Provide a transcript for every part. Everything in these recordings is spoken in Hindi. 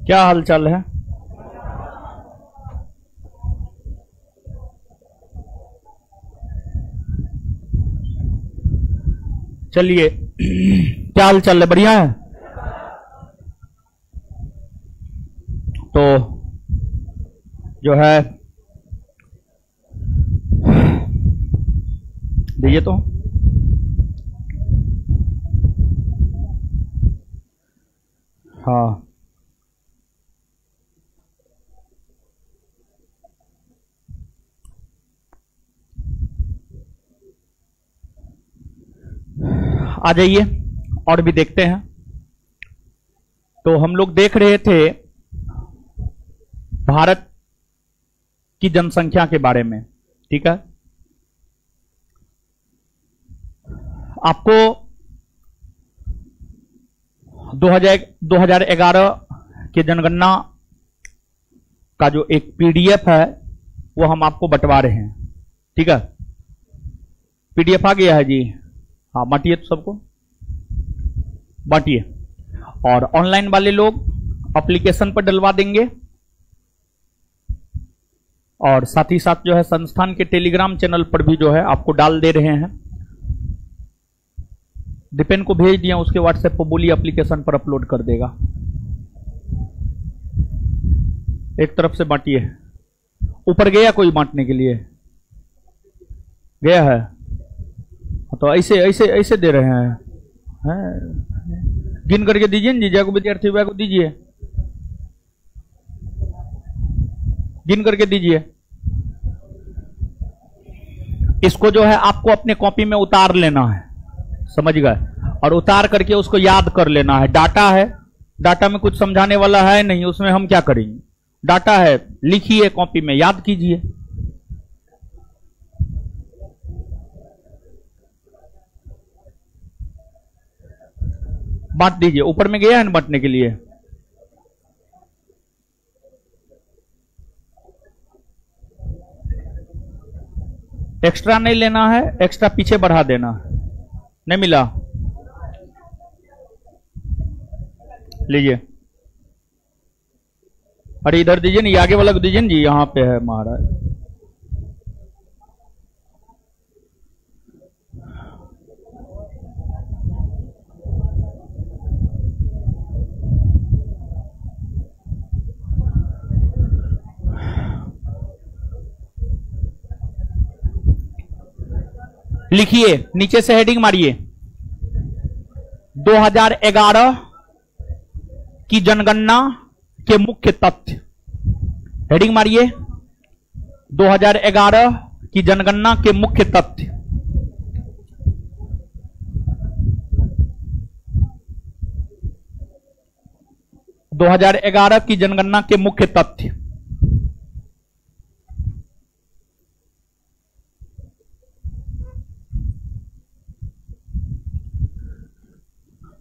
क्या हाल चाल है? चलिए, क्या हाल चाल है? बढ़िया है। तो जो है दीजिए तो हाँ, आ जाइए और भी देखते हैं। तो हम लोग देख रहे थे भारत की जनसंख्या के बारे में, ठीक है। आपको 2011 के जनगणना का जो एक पीडीएफ है वो हम आपको बंटवा रहे हैं, ठीक है। पीडीएफ आ गया है जी? हाँ, बांटिए तो सबको बांटिए। और ऑनलाइन वाले लोग एप्लीकेशन पर डलवा देंगे और साथ ही साथ जो है संस्थान के टेलीग्राम चैनल पर भी जो है आपको डाल दे रहे हैं। दीपेन को भेज दिया, उसके व्हाट्सएप पर बोलिए एप्लीकेशन पर अपलोड कर देगा। एक तरफ से बांटिए। ऊपर गया कोई बांटने के लिए? गया है तो ऐसे ऐसे ऐसे दे रहे हैं, गिन करके दीजिए ना जी। जय को विद्यार्थी को दीजिए, गिन करके दीजिए। इसको जो है आपको अपने कॉपी में उतार लेना है, समझ गए? और उतार करके उसको याद कर लेना है। डाटा है, डाटा में कुछ समझाने वाला है नहीं, उसमें हम क्या करेंगे। डाटा है, लिखिए कॉपी में, याद कीजिए। बांट दीजिए। ऊपर में गया है ना बांटने के लिए? एक्स्ट्रा नहीं लेना है, एक्स्ट्रा पीछे बढ़ा देना। नहीं मिला? लीजिए। अरे इधर दीजिए ना, आगे वाला को दीजिए ना जी, यहां पे है महाराज। लिखिए, नीचे से हेडिंग मारिए, 2011 की जनगणना के मुख्य तथ्य। हेडिंग मारिए, 2011 की जनगणना के मुख्य तथ्य। दो 2011 की जनगणना के मुख्य तथ्य।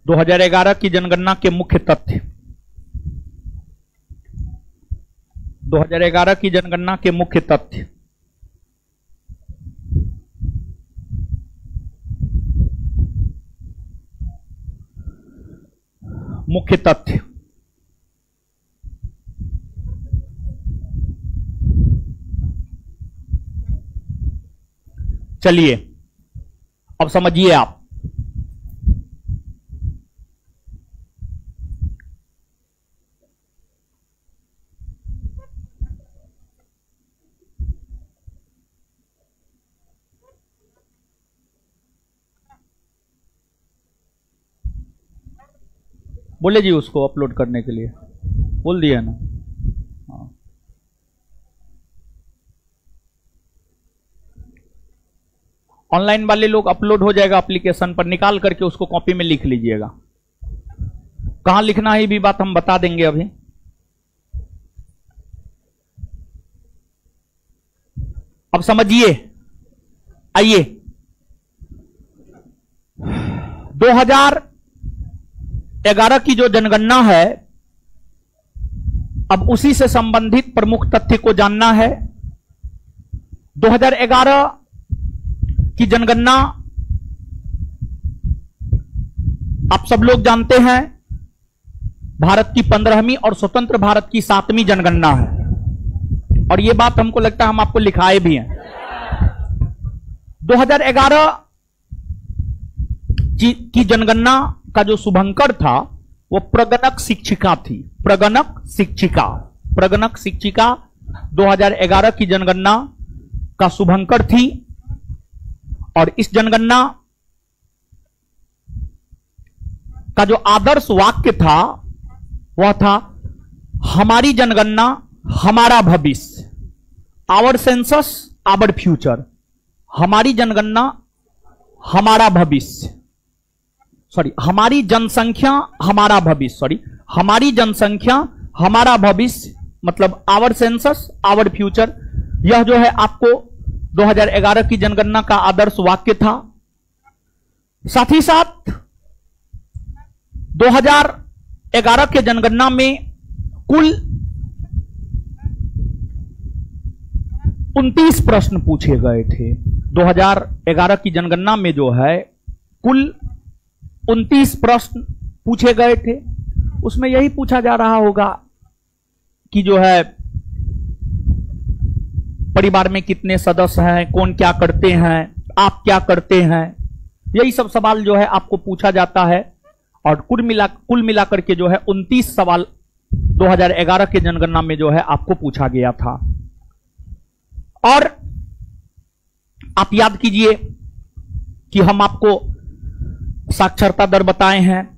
दो 2011 की जनगणना के मुख्य तथ्य। 2011 की जनगणना के मुख्य तथ्य। मुख्य तथ्य। चलिए अब समझिए आप। बोले जी उसको अपलोड करने के लिए, बोल दिया ना। हाँ। ऑनलाइन वाले लोग अपलोड हो जाएगा एप्लीकेशन पर, निकाल करके उसको कॉपी में लिख लीजिएगा। कहां लिखना है ये भी बात हम बता देंगे अभी। अब समझिए, आइए। 2011 की जो जनगणना है, अब उसी से संबंधित प्रमुख तथ्य को जानना है। 2011 की जनगणना आप सब लोग जानते हैं भारत की 15वीं और स्वतंत्र भारत की 7वीं जनगणना है। और यह बात हमको लगता है हम आपको लिखाए भी हैं। 2011 की जनगणना का जो शुभंकर था वो प्रगणक शिक्षिका थी। प्रगणक शिक्षिका 2011 की जनगणना का शुभंकर थी। और इस जनगणना का जो आदर्श वाक्य था वह था हमारी जनगणना हमारा भविष्य, आवर सेंसस आवर फ्यूचर। हमारी जनगणना हमारा भविष्य, हमारी जनसंख्या हमारा भविष्य, हमारी जनसंख्या हमारा भविष्य, मतलब आवर सेंसस आवर फ्यूचर। यह जो है आपको 2011 की जनगणना का आदर्श वाक्य था। साथ ही साथ 2011 के जनगणना में कुल 29 प्रश्न पूछे गए थे। 2011 की जनगणना में जो है कुल 29 प्रश्न पूछे गए थे। उसमें यही पूछा जा रहा होगा कि जो है परिवार में कितने सदस्य हैं, कौन क्या करते हैं, आप क्या करते हैं, यही सब सवाल जो है आपको पूछा जाता है। और कुल मिलाकर के जो है 29 सवाल 2011 के जनगणना में जो है आपको पूछा गया था। और आप याद कीजिए कि हम आपको साक्षरता दर बताए हैं,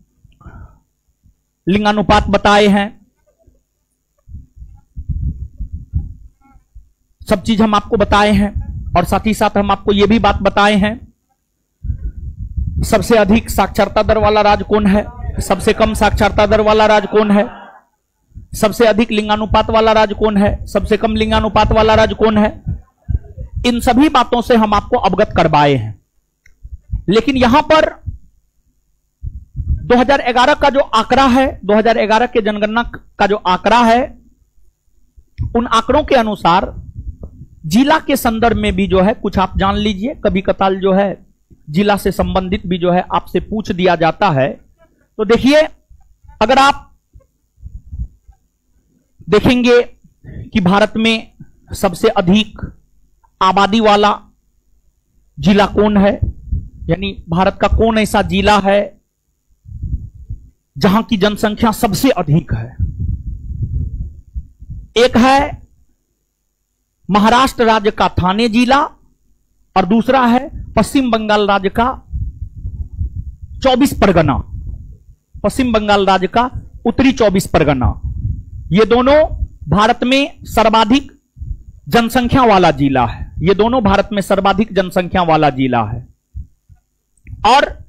लिंगानुपात बताए हैं, सब चीज हम आपको बताए हैं। और साथ ही साथ हम आपको यह भी बात बताए हैं सबसे अधिक साक्षरता दर वाला राज्य कौन है, सबसे कम साक्षरता दर वाला राज्य कौन है, सबसे अधिक लिंगानुपात वाला राज्य कौन है, सबसे कम लिंगानुपात वाला राज्य कौन है। इन सभी बातों से हम आपको अवगत करवाए हैं। लेकिन यहां पर 2011 का जो आंकड़ा है, 2011 के जनगणना का जो आंकड़ा है, उन आंकड़ों के अनुसार जिला के संदर्भ में भी जो है कुछ आप जान लीजिए। कभी कताल जो है जिला से संबंधित भी जो है आपसे पूछ दिया जाता है। तो देखिए, अगर आप देखेंगे कि भारत में सबसे अधिक आबादी वाला जिला कौन है, यानी भारत का कौन ऐसा जिला है जहां की जनसंख्या सबसे अधिक है। एक है महाराष्ट्र राज्य का थाने जिला और दूसरा है पश्चिम बंगाल राज्य का 24 परगना, पश्चिम बंगाल राज्य का उत्तरी 24 परगना। ये दोनों भारत में सर्वाधिक जनसंख्या वाला जिला है। ये दोनों भारत में सर्वाधिक जनसंख्या वाला जिला है। और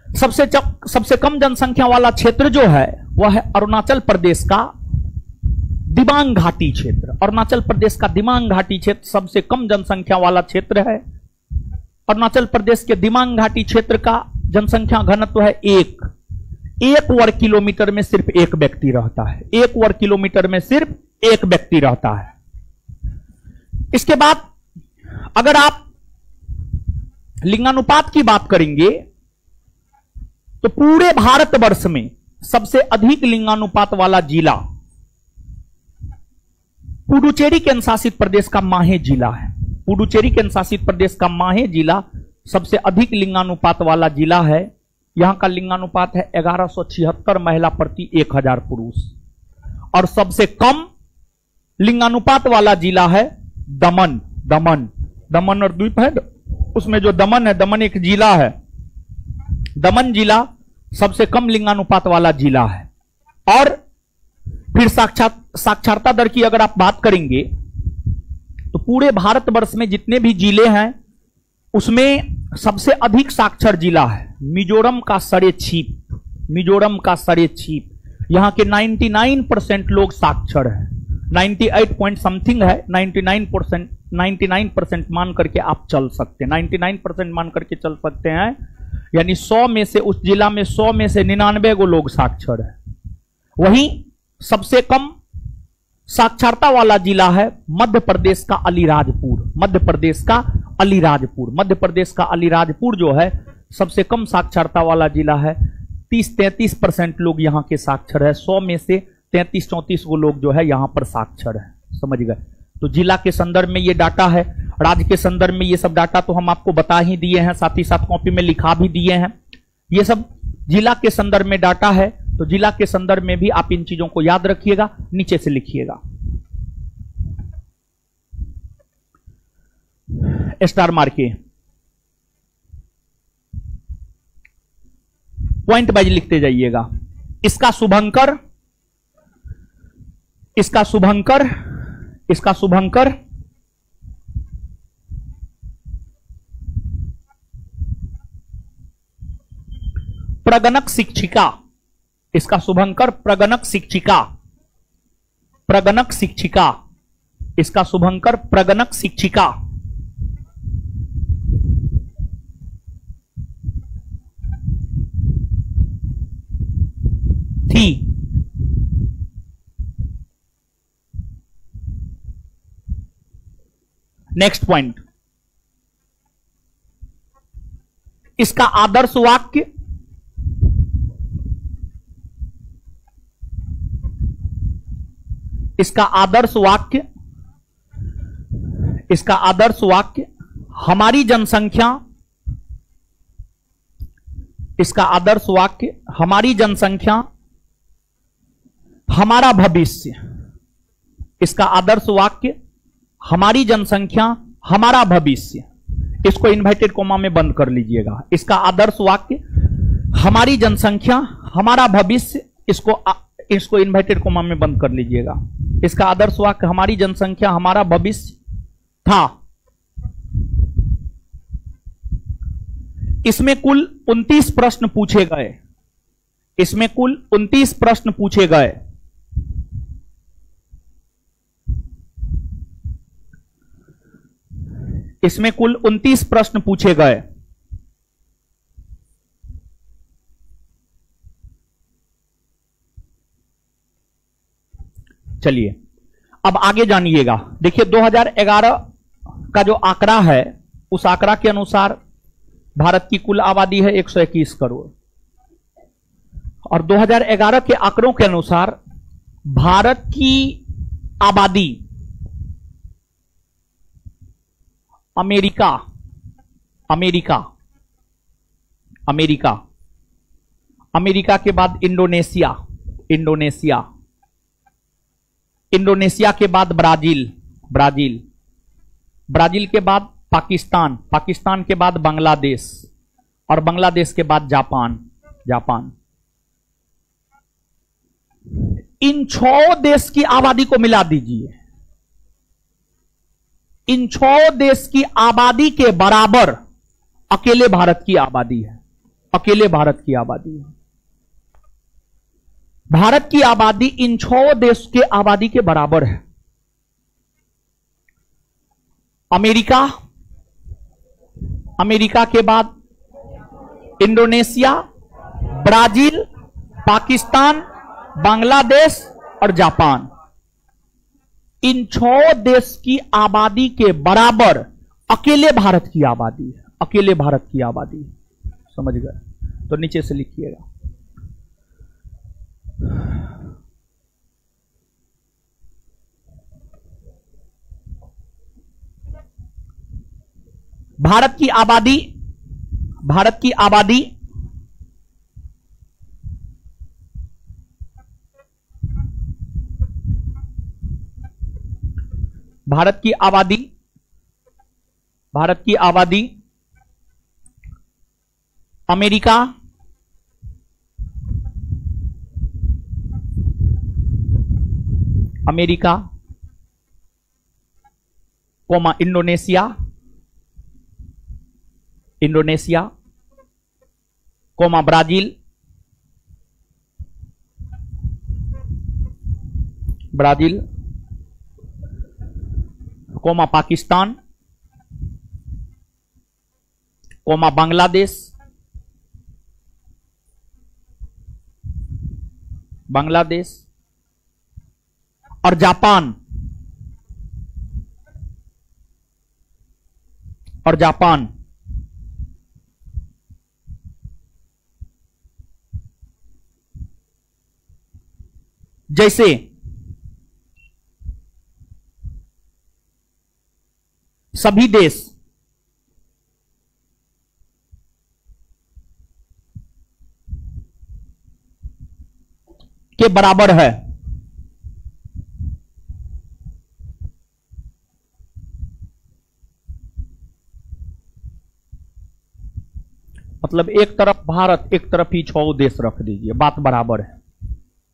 सबसे कम जनसंख्या वाला क्षेत्र जो है वह है अरुणाचल प्रदेश का दिबांग घाटी क्षेत्र। अरुणाचल प्रदेश का दिबांग घाटी क्षेत्र सबसे कम जनसंख्या वाला क्षेत्र है। अरुणाचल प्रदेश के दिबांग घाटी क्षेत्र का जनसंख्या घनत्व है 1 वर्ग किलोमीटर में सिर्फ एक व्यक्ति रहता है। 1 वर्ग किलोमीटर में सिर्फ एक व्यक्ति रहता है। इसके बाद अगर आप लिंगानुपात की बात करेंगे तो पूरे भारतवर्ष में सबसे अधिक लिंगानुपात वाला जिला पुडुचेरी केंद्र शासित प्रदेश का माहे जिला है। पुडुचेरी केंद्र शासित प्रदेश का माहे जिला सबसे अधिक लिंगानुपात वाला जिला है। यहां का लिंगानुपात है 1176 महिला प्रति 1000 पुरुष। और सबसे कम लिंगानुपात वाला जिला है दमन और द्वीप है, उसमें जो दमन है, दमन एक जिला है। दमन जिला सबसे कम लिंगानुपात वाला जिला है। और फिर साक्षरता दर की अगर आप बात करेंगे तो पूरे भारतवर्ष में जितने भी जिले हैं उसमें सबसे अधिक साक्षर जिला है मिजोरम का सरेछीप। मिजोरम का सरेछीप, यहां के 99% लोग साक्षर हैं। 98 पॉइंट समथिंग है, 99% मान करके आप चल सकते हैं। 99% मान करके चल सकते हैं, यानी 100 में से उस जिला में 100 में से 99 गो लोग साक्षर है। वहीं सबसे कम साक्षरता वाला जिला है मध्य प्रदेश का अलीराजपुर। मध्य प्रदेश का अलीराजपुर जो है सबसे कम साक्षरता वाला जिला है। 30-33% लोग यहां के साक्षर है। 100 में से 33-34 वो लोग जो है यहां पर साक्षर है। समझ गए? तो जिला के संदर्भ में ये डाटा है, राज्य के संदर्भ में ये सब डाटा तो हम आपको बता ही दिए हैं, साथ ही साथ कॉपी में लिखा भी दिए हैं। ये सब जिला के संदर्भ में डाटा है, तो जिला के संदर्भ में भी आप इन चीजों को याद रखिएगा, नीचे से लिखिएगा। स्टार मार्के, पॉइंट वाइज लिखते जाइएगा। इसका शुभंकर, इसका शुभंकर, इसका शुभंकर प्रगणक शिक्षिका, इसका शुभंकर प्रगणक शिक्षिका, प्रगणक शिक्षिका, इसका शुभंकर प्रगणक शिक्षिका। थी। नेक्स्ट पॉइंट, इसका आदर्श वाक्य, इसका आदर्श वाक्य, इसका आदर्श वाक्य हमारी जनसंख्या, इसका आदर्श वाक्य हमारी जनसंख्या हमारा भविष्य, इसका आदर्श वाक्य हमारी जनसंख्या हमारा भविष्य। इसको इन्वर्टेड कोमा में बंद कर लीजिएगा। इसका आदर्श वाक्य हमारी जनसंख्या हमारा भविष्य, इसको इन्वर्टेड कोमा में बंद कर लीजिएगा। इसका आदर्श वाक्य हमारी जनसंख्या हमारा भविष्य था। इसमें कुल 29 प्रश्न पूछे गए, इसमें कुल 29 प्रश्न पूछे गए। इसमें कुल 29 प्रश्न पूछे गए। चलिए अब आगे जानिएगा। देखिए 2011 का जो आंकड़ा है, उस आंकड़ा के अनुसार भारत की कुल आबादी है 121 करोड़, और 2011 के आंकड़ों के अनुसार भारत की आबादी अमेरिका, अमेरिका, अमेरिका, अमेरिका के बाद इंडोनेशिया, इंडोनेशिया, इंडोनेशिया के बाद ब्राजील, ब्राजील, ब्राजील के बाद पाकिस्तान, पाकिस्तान के बाद बांग्लादेश, और बांग्लादेश के बाद जापान, जापान। इन 6 देश की आबादी को मिला दीजिए, इन 6 देश की आबादी के बराबर अकेले भारत की आबादी है, अकेले भारत की आबादी है। भारत की आबादी इन 6 देश के आबादी के बराबर है। अमेरिका, अमेरिका के बाद इंडोनेशिया, ब्राजील, पाकिस्तान, बांग्लादेश और जापान। इन 6 देश की आबादी के बराबर अकेले भारत की आबादी है, अकेले भारत की आबादी है। समझ गए? तो नीचे से लिखिएगा। भारत की आबादी, भारत की आबादी भारत की आबादी, भारत की आबादी America, America, comma Indonesia, Indonesia, comma Brazil, Brazil, comma Pakistan, comma Bangladesh, Bangladesh और जापान, और जापान। जैसे सभी देश के बराबर है, मतलब एक तरफ भारत एक तरफ ही 6 देश रख दीजिए, बात बराबर है।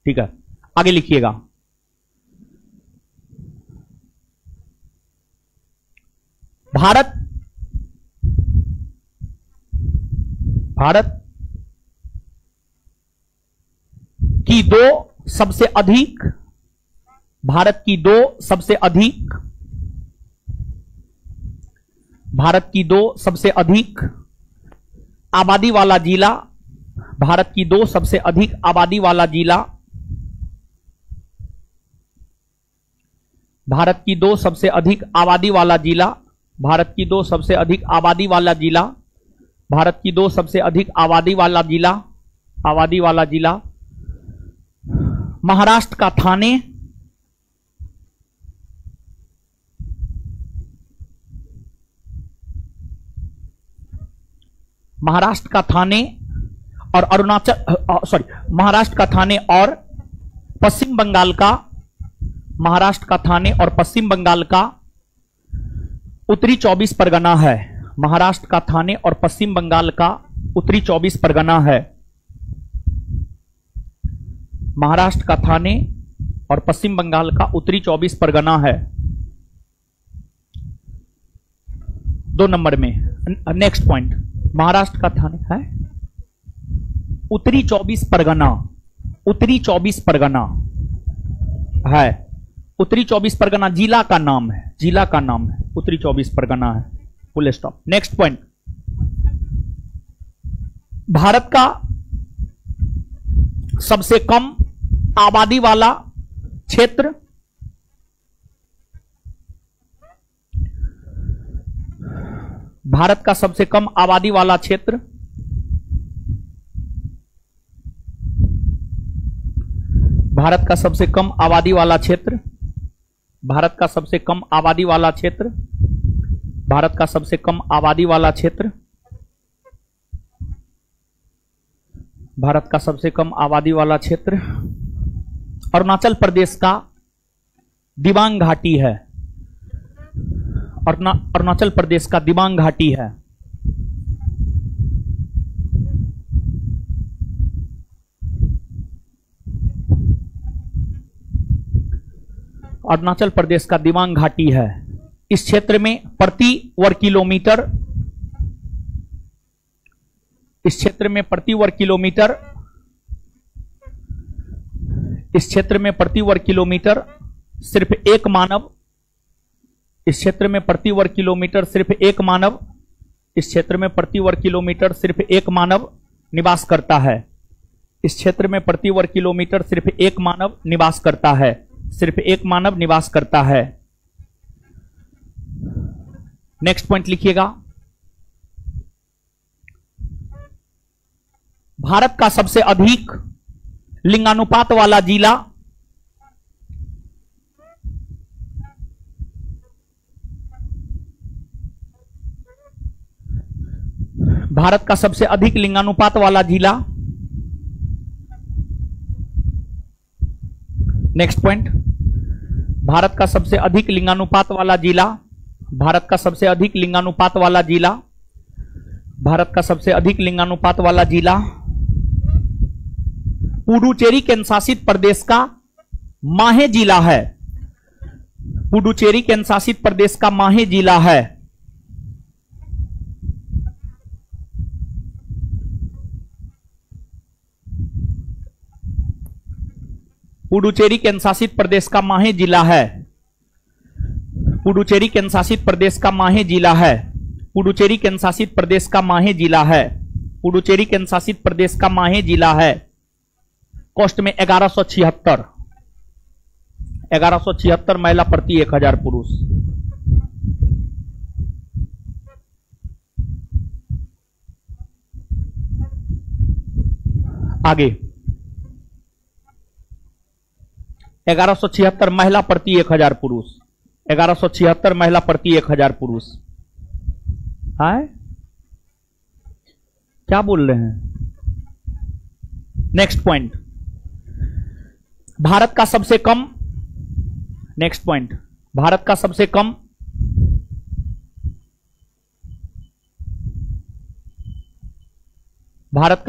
ठीक है, आगे लिखिएगा। भारत की दो सबसे अधिक भारत की दो सबसे अधिक आबादी वाला जिला भारत की दो सबसे अधिक आबादी वाला जिला भारत की दो सबसे अधिक आबादी वाला जिला भारत की दो सबसे अधिक आबादी वाला जिला भारत की दो सबसे अधिक आबादी वाला जिला महाराष्ट्र का थाने महाराष्ट्र का थाने और पश्चिम बंगाल का उत्तरी 24 परगना है। महाराष्ट्र का थाने और पश्चिम बंगाल का उत्तरी 24 परगना है। महाराष्ट्र का थाने और पश्चिम बंगाल का उत्तरी 24 परगना है। 2 नंबर में नेक्स्ट पॉइंट, महाराष्ट्र का थाने है उत्तरी 24 परगना है। उत्तरी 24 परगना जिला का नाम है, उत्तरी 24 परगना है, full stop. Next point, Bharat का सबसे कम आबादी वाला क्षेत्र भारत का सबसे कम आबादी वाला क्षेत्र भारत का सबसे कम आबादी वाला क्षेत्र भारत का सबसे कम आबादी वाला क्षेत्र भारत का सबसे कम आबादी वाला क्षेत्र भारत का सबसे कम आबादी वाला क्षेत्र अरुणाचल प्रदेश का दिबांग घाटी है। अरुणाचल प्रदेश का दिबांग घाटी है। अरुणाचल प्रदेश का दिबांग घाटी है। इस क्षेत्र में प्रति वर्ग किलोमीटर इस क्षेत्र में प्रति वर्ग किलोमीटर सिर्फ एक मानव इस क्षेत्र में प्रति वर्ग किलोमीटर सिर्फ एक मानव इस क्षेत्र में प्रति वर्ग किलोमीटर सिर्फ एक मानव निवास करता है। इस क्षेत्र में प्रति वर्ग किलोमीटर सिर्फ एक मानव निवास करता है। सिर्फ एक मानव निवास करता है। नेक्स्ट पॉइंट लिखिएगा। भारत का सबसे अधिक लिंगानुपात वाला जिला भारत का सबसे अधिक लिंगानुपात वाला जिला नेक्स्ट पॉइंट, भारत का सबसे अधिक लिंगानुपात वाला जिला भारत का सबसे अधिक लिंगानुपात वाला जिला भारत का सबसे अधिक लिंगानुपात वाला जिला पुडुचेरी केंद्र शासित प्रदेश का माहे जिला है। पुडुचेरी केंद्र शासित प्रदेश का माहे जिला है। पुडुचेरी केंद्र शासित प्रदेश का माहे जिला है। पुडुचेरी केंद्र शासित प्रदेश का माहे जिला है। पुडुचेरी केंद्र शासित प्रदेश का माहे जिला है। पुडुचेरी केंद्र शासित प्रदेश का माहे जिला है। कॉस्ट में 1176 महिला प्रति 1000 पुरुष। आगे 1176 महिला प्रति 1000 पुरुष, 1176 महिला प्रति 1000 पुरुष। है क्या बोल रहे हैं? नेक्स्ट पॉइंट, भारत का सबसे कम, नेक्स्ट पॉइंट, भारत का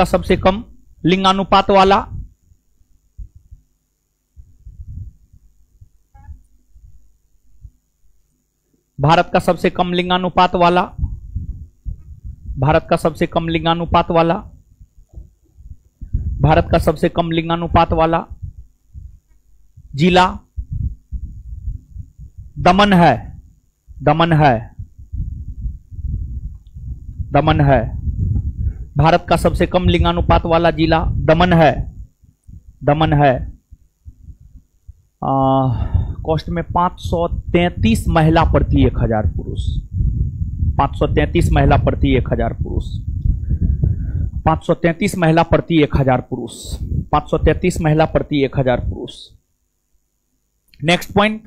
सबसे कम लिंगानुपात वाला, भारत का सबसे कम लिंगानुपात वाला, भारत का सबसे कम लिंगानुपात वाला, भारत का सबसे कम लिंगानुपात वाला जिला दमन है, दमन है, दमन है। भारत का सबसे कम लिंगानुपात वाला जिला दमन है, दमन है। कॉस्ट में 533 महिला प्रति 1000 पुरुष, 533 महिला प्रति 1000 पुरुष, 533 महिला प्रति 1000 पुरुष, 533 महिला प्रति 1000 पुरुष। Next point,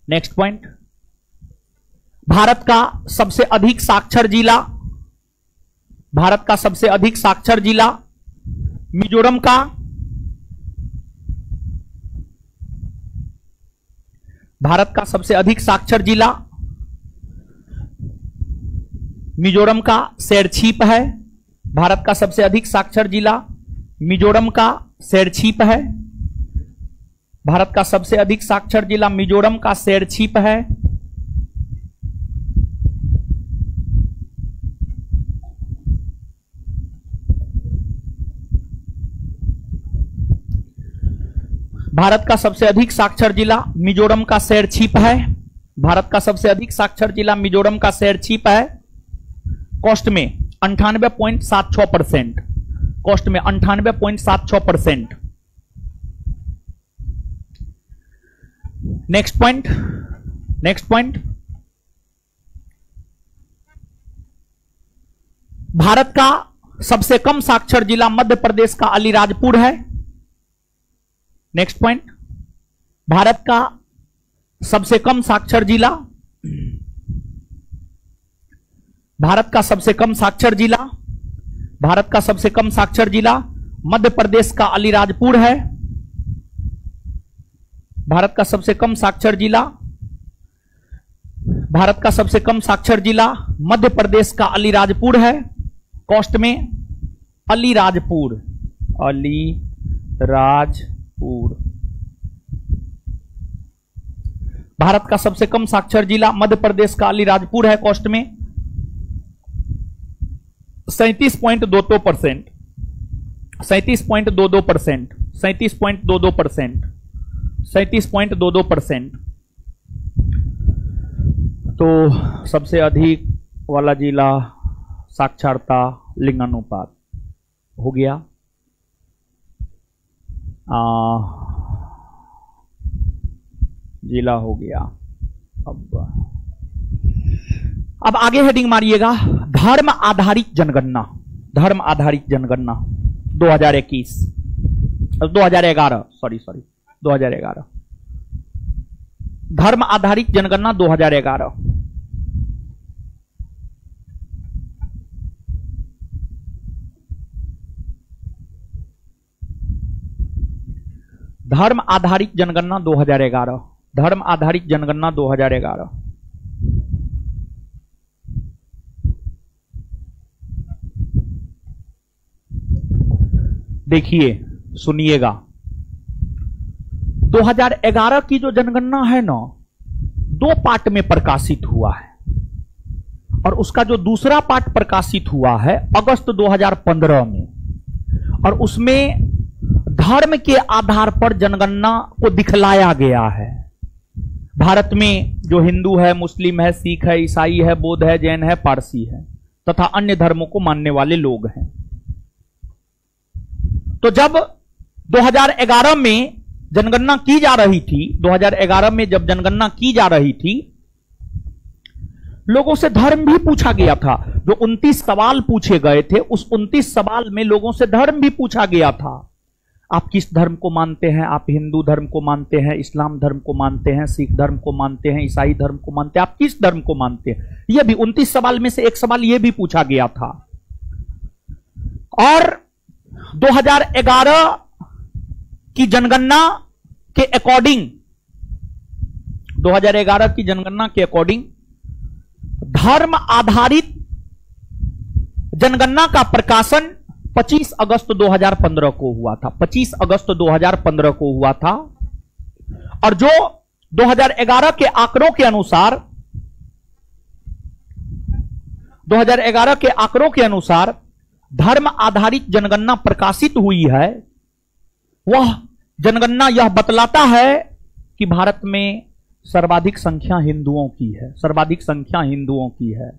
next point, Bharat का सबसे अधिक साक्षर जिला, भारत का सबसे अधिक साक्षर जिला मिजोरम का, भारत का सबसे अधिक साक्षर जिला मिजोरम का शेरछीप है, भारत का सबसे अधिक साक्षर जिला मिजोरम का शेरछीप है, भारत का सबसे अधिक साक्षर जिला मिजोरम का शेरछीप है। भारत का सबसे अधिक साक्षर जिला मिजोरम का शेरछीप है, भारत का सबसे अधिक साक्षर जिला मिजोरम का शेरछीप है। कॉस्ट में 98.76%, कॉस्ट में 98.76%। Next point, next point, Bharat का सबसे कम साक्षर जिला मध्य प्रदेश का अलीराजपुर है। नेक्स्ट पॉइंट, भारत का सबसे कम साक्षर जिला, भारत का सबसे कम साक्षर जिला, भारत का सबसे कम साक्षर जिला मध्य प्रदेश का अलीराजपुर है। भारत का सबसे कम साक्षर जिला, भारत का सबसे कम साक्षर जिला मध्य प्रदेश का अलीराजपुर है। कॉस्ट में अलीराजपुर, अलीराजपुर। भारत का सबसे कम साक्षर जिला मध्य प्रदेश का अलीराजपुर है। कॉस्ट में 37.22%, 37.22%, 37.22%, 37.22%। तो सबसे अधिक वाला जिला साक्षरता लिंगानुपात हो गया। जिला हो गया। अब आगे हेडिंग मारिएगा, धर्म आधारित जनगणना, धर्म आधारित जनगणना 2021, 2011, सॉरी 2011, धर्म आधारित जनगणना 2011। धर्म आधारित जनगणना 2011, धर्म आधारित जनगणना 2011। देखिए सुनिएगा, 2011 की जो जनगणना है ना, 2 पार्ट में प्रकाशित हुआ है, और उसका जो दूसरा पार्ट प्रकाशित हुआ है अगस्त 2015 में, और उसमें धर्म के आधार पर जनगणना को दिखलाया गया है। भारत में जो हिंदू है, मुस्लिम है, सिख है, ईसाई है, बौद्ध है, जैन है, पारसी है तथा अन्य धर्मों को मानने वाले लोग हैं। तो जब 2011 में जनगणना की जा रही थी, 2011 में जब जनगणना की जा रही थी, लोगों से धर्म भी पूछा गया था। जो 29 सवाल पूछे गए थे, उस 29 सवाल में लोगों से धर्म भी पूछा गया था। आप किस धर्म को मानते हैं? आप हिंदू धर्म को मानते हैं, इस्लाम धर्म को मानते हैं, सिख धर्म को मानते हैं, ईसाई धर्म को मानते हैं, आप किस धर्म को मानते हैं? यह भी 29 सवाल में से एक सवाल यह भी पूछा गया था। और 2011 की जनगणना के अकॉर्डिंग 2011 की जनगणना के अकॉर्डिंग धर्म आधारित जनगणना का प्रकाशन 25 अगस्त 2015 को हुआ था। 25 अगस्त 2015 को हुआ था। और जो 2011 के आंकड़ों के अनुसार 2011 के आंकड़ों के अनुसार धर्म आधारित जनगणना प्रकाशित हुई है। वह जनगणना यह बतलाता है कि भारत में सर्वाधिक संख्या हिंदुओं की है, सर्वाधिक संख्या हिंदुओं की है।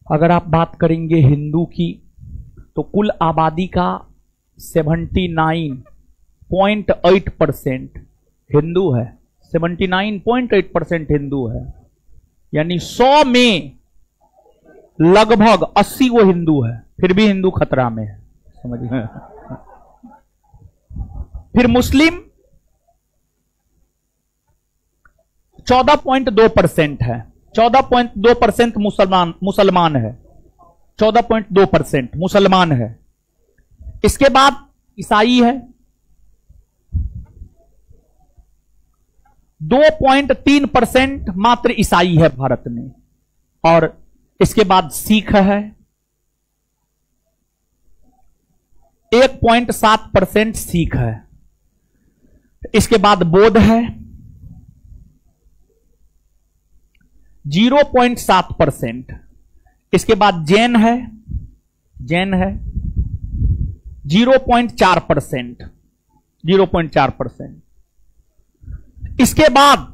अगर आप बात करेंगे हिंदू की तो कुल आबादी का 79.8% हिंदू है। 79.8% हिंदू है, यानी 100 में लगभग 80 वो हिंदू है। फिर भी हिंदू खतरा में है, समझ गए। फिर मुस्लिम 14.2% है। 14.2% मुसलमान है। 14.2% मुसलमान है। इसके बाद ईसाई है। 2.3% मात्र ईसाई है भारत में। और इसके बाद सिख है। 1.7% सिख है। इसके बाद बौद्ध है 0.7%। इसके बाद जैन है 0.4%। 0.4%। इसके बाद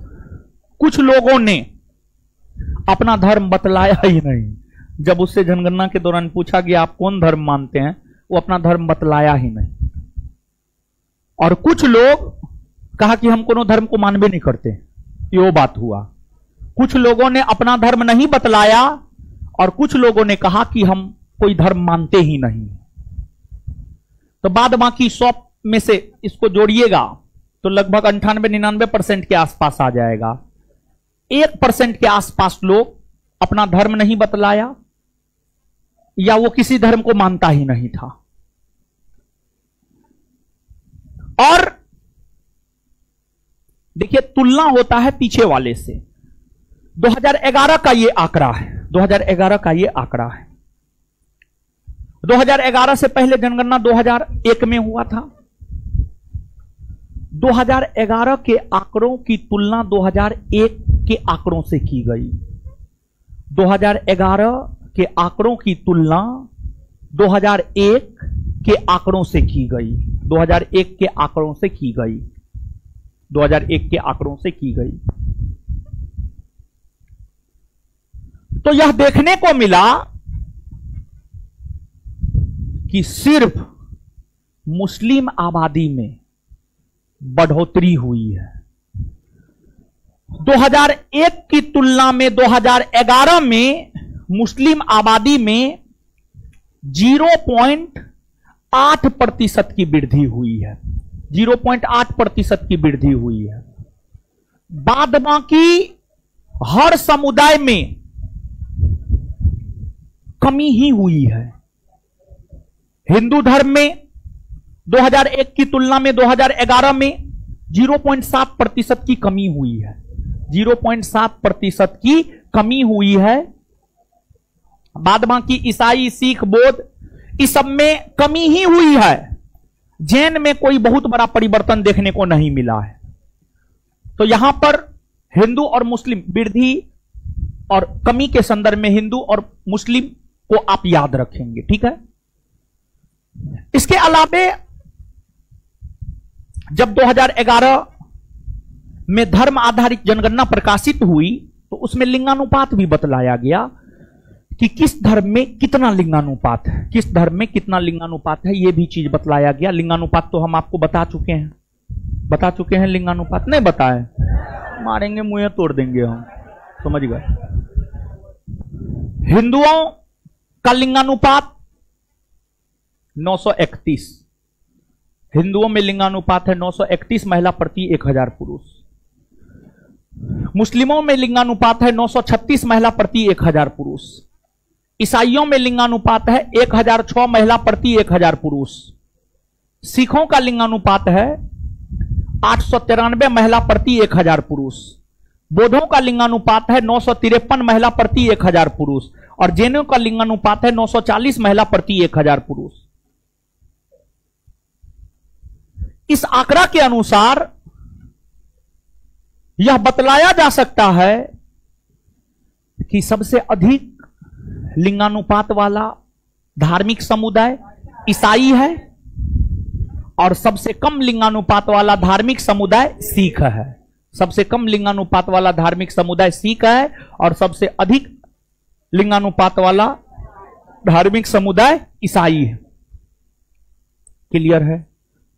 कुछ लोगों ने अपना धर्म बतलाया ही नहीं। जब उससे जनगणना के दौरान पूछा गया आप कौन धर्म मानते हैं, वो अपना धर्म बतलाया ही नहीं। और कुछ लोग कहा कि हम कोनो धर्म को मानबे नहीं करते। ये बात हुआ। कुछ लोगों ने अपना धर्म नहीं बतलाया और कुछ लोगों ने कहा कि हम कोई धर्म मानते ही नहीं। तो बाद बाकी 100 में से इसको जोड़िएगा तो लगभग 98-99% के आसपास आ जाएगा। 1% के आसपास लोग अपना धर्म नहीं बतलाया या वो किसी धर्म को मानता ही नहीं था। और देखिए तुलना होता है पीछे वाले से। 2011 का ये आंकड़ा है। 2011 का ये आंकड़ा है। 2011 से पहले जनगणना 2001 में हुआ था। 2011 के आंकड़ों की तुलना 2001 के आंकड़ों से की गई। 2011 के आंकड़ों की तुलना 2001 के आंकड़ों से की गई। 2001 के आंकड़ों से की गई। 2001 के आंकड़ों से की गई। तो यह देखने को मिला कि सिर्फ मुस्लिम आबादी में बढ़ोतरी हुई है। 2001 की तुलना में 2011 में मुस्लिम आबादी में 0.8% की वृद्धि हुई है। 0.8% की वृद्धि हुई है। बाद बाकी हर समुदाय में कमी ही हुई है। हिंदू धर्म में 2001 की तुलना में 2011 में 0.7% की कमी हुई है। 0.7% की कमी हुई है। बाद बाकी ईसाई, सिख, बौद्ध इस सब में कमी ही हुई है। जैन में कोई बहुत बड़ा परिवर्तन देखने को नहीं मिला है। तो यहां पर हिंदू और मुस्लिम वृद्धि और कमी के संदर्भ में हिंदू और मुस्लिम को आप याद रखेंगे, ठीक है। इसके अलावे जब 2011 में धर्म आधारित जनगणना प्रकाशित हुई तो उसमें लिंगानुपात भी बतलाया गया कि किस धर्म में कितना लिंगानुपात है, किस धर्म में कितना लिंगानुपात है, यह भी चीज बतलाया गया। लिंगानुपात तो हम आपको बता चुके हैं। लिंगानुपात नहीं बताए, मारेंगे मुंह तोड़ देंगे हम, समझ गए। हिंदुओं का लिंगानुपात 931, हिंदुओं में लिंगानुपात है 931 महिला प्रति 1000 पुरुष। मुस्लिमों में लिंगानुपात है 936 महिला प्रति 1000 पुरुष। ईसाइयों में लिंगानुपात है 1006 महिला प्रति 1000 पुरुष। सिखों का लिंगानुपात है 893 महिला प्रति 1000 पुरुष। बौद्धों का लिंगानुपात है 953 महिला प्रति 1000 पुरुष और जैनों का लिंगानुपात है 940 महिला प्रति 1000 पुरुष। इस आंकड़ा के अनुसार यह बतलाया जा सकता है कि सबसे अधिक लिंगानुपात वाला धार्मिक समुदाय ईसाई है और सबसे कम लिंगानुपात वाला धार्मिक समुदाय सिख है। सबसे कम लिंगानुपात वाला धार्मिक समुदाय सिख है और सबसे अधिक लिंगानुपात वाला धार्मिक समुदाय ईसाई है। क्लियर है?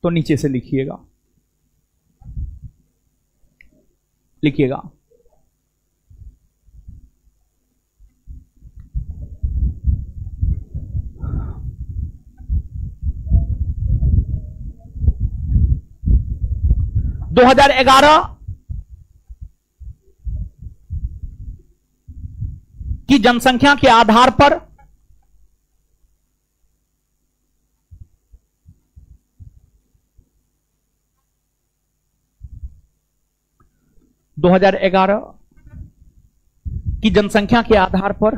तो नीचे से लिखिएगा, लिखिएगा। दो 2011 की जनसंख्या के आधार पर की जनसंख्या के आधार पर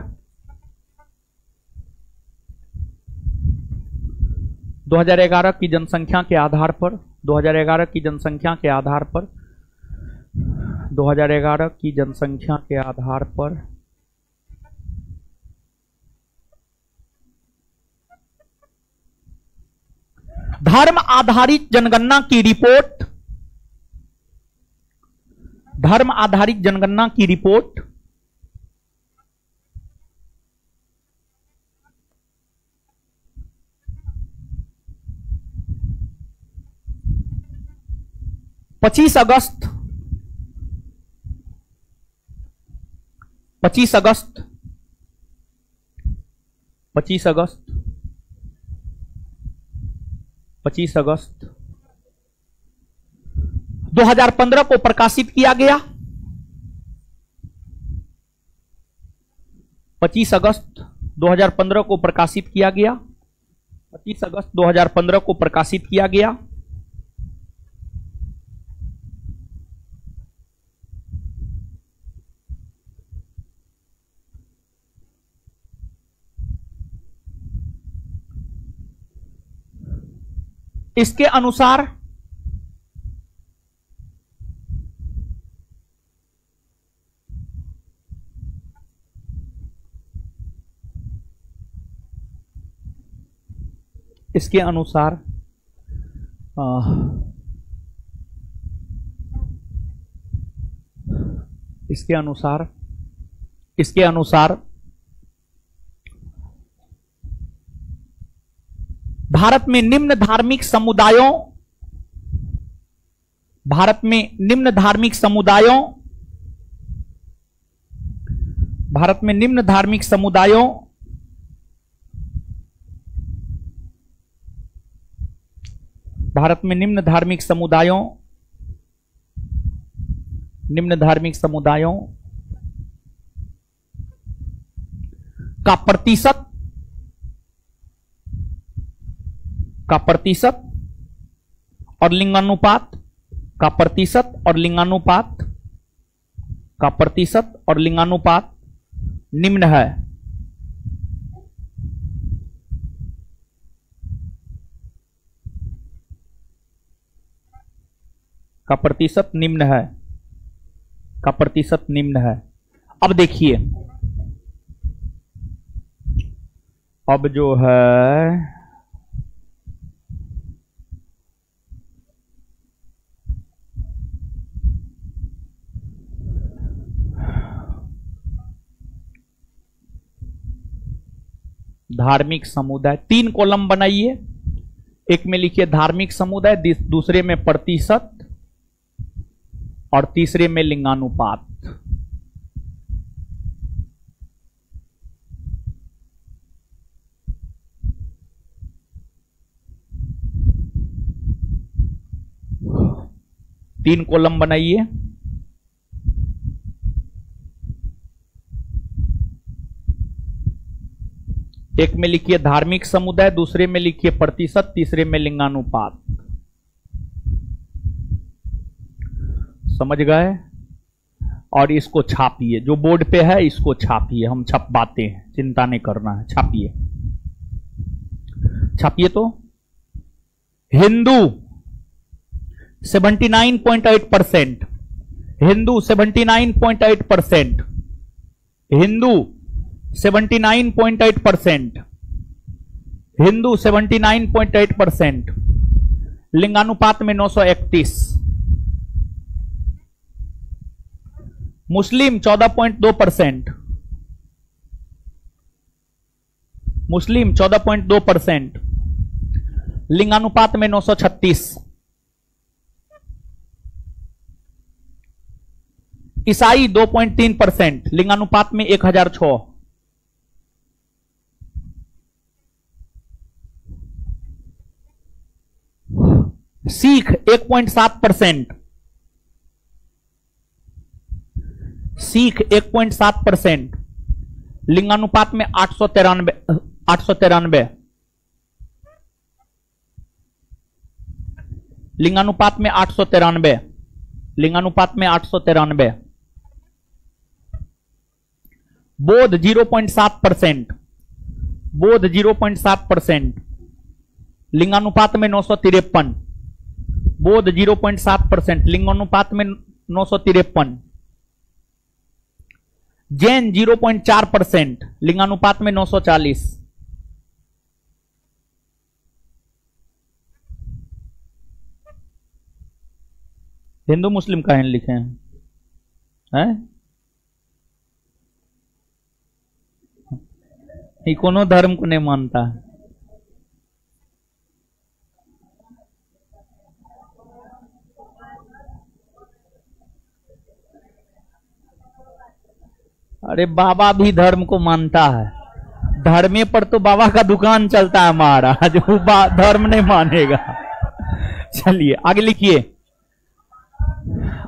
2011 की जनसंख्या के आधार पर 2011 की जनसंख्या के आधार पर 2011 की जनसंख्या के आधार पर धर्म आधारित जनगणना की रिपोर्ट, धर्म आधारित जनगणना की रिपोर्ट 25 अगस्त 25 अगस्त 25 अगस्त 25 अगस्त 2015 को प्रकाशित किया गया। 25 अगस्त 2015 को प्रकाशित किया गया। 25 अगस्त 2015 को प्रकाशित किया गया। इसके अनुसार इसके अनुसार इसके अनुसार इसके अनुसार भारत में निम्न धार्मिक समुदायों, भारत में निम्न धार्मिक समुदायों, भारत में निम्न धार्मिक समुदायों भारत में निम्न धार्मिक समुदायों निम्न धार्मिक समुदायों का प्रतिशत और लिंगानुपात का प्रतिशत और लिंगानुपात का प्रतिशत और लिंगानुपात निम्न है। का प्रतिशत निम्न है, का प्रतिशत निम्न है। अब देखिए, अब जो है धार्मिक समुदाय, 3 कॉलम बनाइए। एक में लिखिए धार्मिक समुदाय, दूसरे में प्रतिशत और तीसरे में लिंगानुपात। 3 कॉलम बनाइए। एक में लिखिए धार्मिक समुदाय, दूसरे में लिखिए प्रतिशत, तीसरे में लिंगानुपात। समझ गए? और इसको छापिए, जो बोर्ड पे है इसको छापिए, हम छपवाते हैं, चिंता नहीं करना है, छापिए छापिए। तो हिंदू 79.8%, हिंदू 79.8%, हिंदू 79.8%, हिंदू 79.8%, लिंगानुपात में 931, मुस्लिम 14.2%, मुस्लिम 14.2%, लिंगानुपात में 936, ईसाई 2.3%, लिंगानुपात में 1006, सिख 1.7%, सिख 1.7%, लिंगानुपात में 893, लिंगानुपात में 893, लिंगानुपात में 893, बौद्ध 0.7%, बौद्ध 0.7%, लिंगानुपात में 953, बौद्ध 0.7%, लिंगानुपात में 953, जैन 0.4%, लिंगानुपात में 940, हिंदू मुस्लिम का लिखे हैं? ये कोनो धर्म को नहीं मानता है। अरे बाबा भी धर्म को मानता है, धर्मे पर तो बाबा का दुकान चलता है हमारा, जो धर्म नहीं मानेगा। चलिए आगे लिखिए,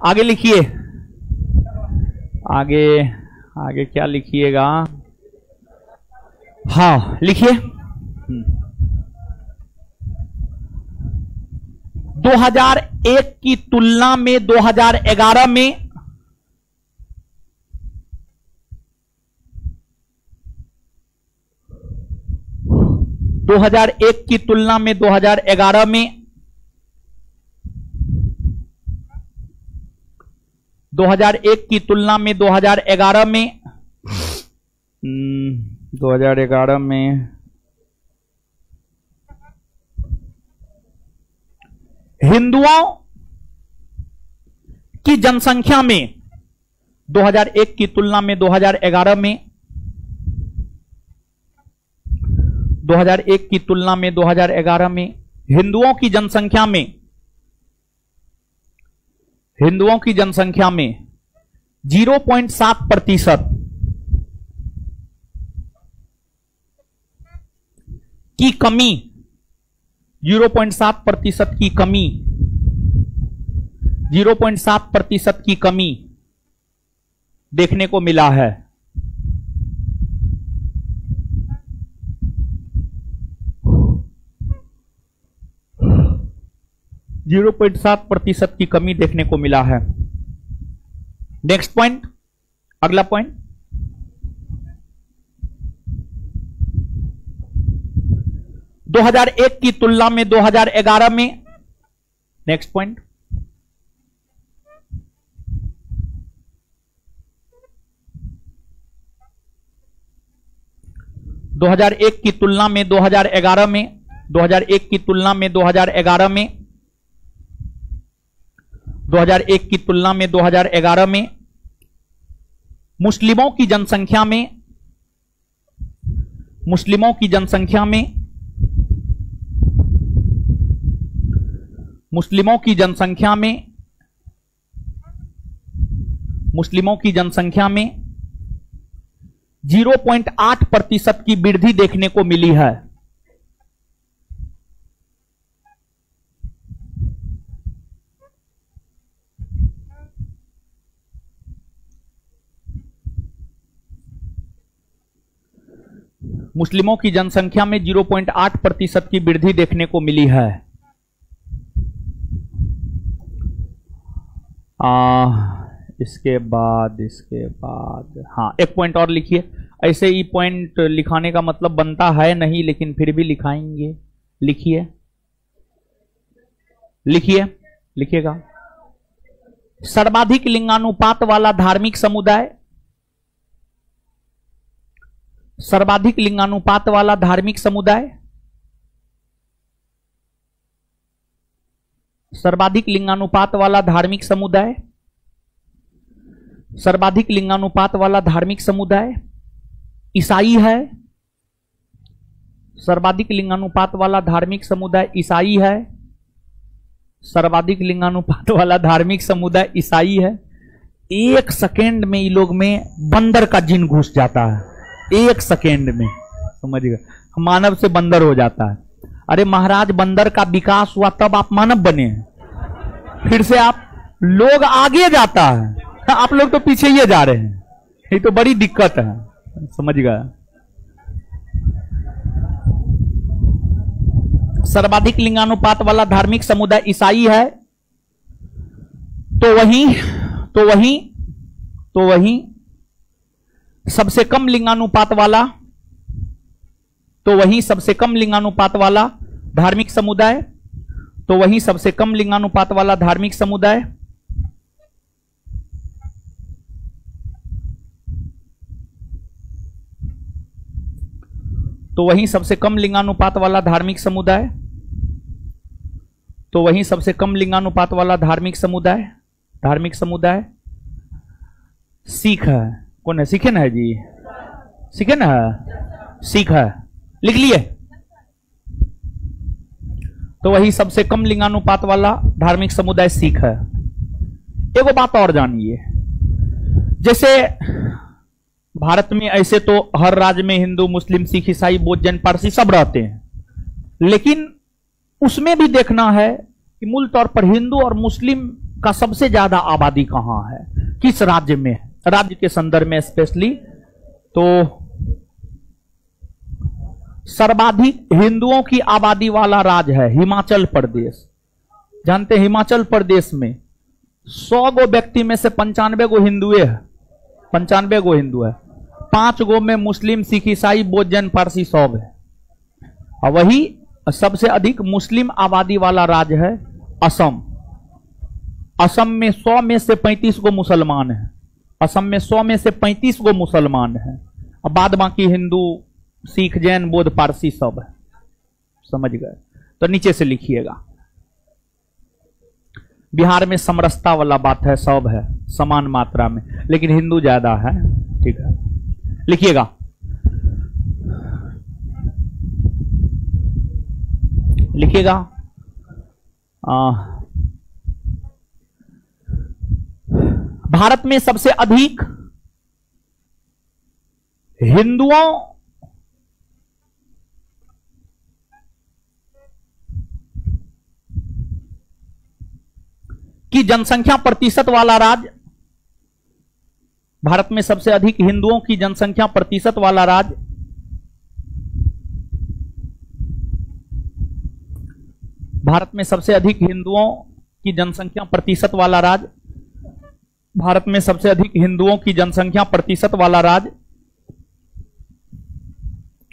आगे लिखिए, आगे आगे क्या लिखिएगा? हाँ लिखिए, 2001 की तुलना में 2011 में 2001 की तुलना में 2011 में 2001 की तुलना में 2011 में 2011 में हिंदुओं की जनसंख्या में 2001 की तुलना में 2011 में 2001 की तुलना में 2011 में हिंदुओं की जनसंख्या में 0.7% की कमी, 0.7% की कमी, 0.7% की कमी देखने को मिला है। जीरो 0.7% की कमी देखने को मिला है। नेक्स्ट पॉइंट, अगला पॉइंट, दो 2001 की तुलना में 2011 में, नेक्स्ट पॉइंट, दो 2001 की तुलना में 2011 में 2001 की तुलना में 2011 में 2001 की तुलना में 2011 में मुस्लिमों की जनसंख्या में मुस्लिमों की जनसंख्या में मुस्लिमों की जनसंख्या में मुस्लिमों की जनसंख्या में 0.8% की वृद्धि देखने को मिली है। मुस्लिमों की जनसंख्या में 0.8% की वृद्धि देखने को मिली है। इसके बाद हाँ, एक पॉइंट और लिखिए। ऐसे ही पॉइंट लिखाने का मतलब बनता है नहीं, लेकिन फिर भी लिखाएंगे। लिखिए, लिखिएगा। सर्वाधिक लिंगानुपात वाला धार्मिक समुदाय, सर्वाधिक लिंगानुपात वाला धार्मिक समुदाय, सर्वाधिक लिंगानुपात वाला धार्मिक समुदाय, सर्वाधिक लिंगानुपात वाला धार्मिक समुदाय ईसाई है। सर्वाधिक लिंगानुपात वाला धार्मिक समुदाय ईसाई है। सर्वाधिक लिंगानुपात वाला धार्मिक समुदाय ईसाई है। एक सेकेंड में ये लोग में बंदर का जीन घुस जाता है। एक सेकेंड में, समझ गए, मानव से बंदर हो जाता है। अरे महाराज, बंदर का विकास हुआ तब आप मानव बने हैं। फिर से आप लोग आगे जाता है, आप लोग तो पीछे ही जा रहे हैं। ये तो बड़ी दिक्कत है, समझ गए। सर्वाधिक लिंगानुपात वाला धार्मिक समुदाय ईसाई है, तो वहीं सबसे कम लिंगानुपात वाला, तो वहीं सबसे कम लिंगानुपात वाला धार्मिक समुदाय, तो वहीं सबसे कम लिंगानुपात वाला धार्मिक समुदाय तो वहीं सबसे कम लिंगानुपात वाला धार्मिक समुदाय, तो वहीं सबसे कम लिंगानुपात वाला धार्मिक समुदाय सिख है। कौन है? सिख है ना जी, सिख है ना, सिख है, लिख लिए। तो वही सबसे कम लिंगानुपात वाला धार्मिक समुदाय सिख है। एगो बात और जानिए, जैसे भारत में ऐसे तो हर राज्य में हिंदू, मुस्लिम, सिख, ईसाई, बौद्ध, जैन, पारसी सब रहते हैं, लेकिन उसमें भी देखना है कि मूल तौर पर हिंदू और मुस्लिम का सबसे ज्यादा आबादी कहां है, किस राज्य में है। राज्य के संदर्भ में स्पेशली तो सर्वाधिक हिंदुओं की आबादी वाला राज्य है हिमाचल प्रदेश। जानते हैं, हिमाचल प्रदेश में 100 गो व्यक्ति में से 95 गो हिंदू है, 95 गो हिंदू है, 5 गो में मुस्लिम, सिख, ईसाई, बौद्ध, जैन, पारसी सब है। और वही सबसे अधिक मुस्लिम आबादी वाला राज्य है असम। असम में 100 में से 35 गो मुसलमान है। असम में 100 में से 35 गो मुसलमान है, और बाद बाकी हिंदू, सिख, जैन, बौद्ध, पारसी सब है। समझ गए? तो नीचे से लिखिएगा। बिहार में समरसता वाला बात है, सब है समान मात्रा में, लेकिन हिंदू ज्यादा है। ठीक है, लिखिएगा। लिखिएगा भारत में सबसे अधिक हिंदुओं की जनसंख्या प्रतिशत वाला राज्य, भारत में सबसे अधिक हिंदुओं की जनसंख्या प्रतिशत वाला राज्य भारत में सबसे अधिक हिंदुओं की जनसंख्या प्रतिशत वाला राज्य भारत में सबसे अधिक हिंदुओं की जनसंख्या प्रतिशत वाला राज्य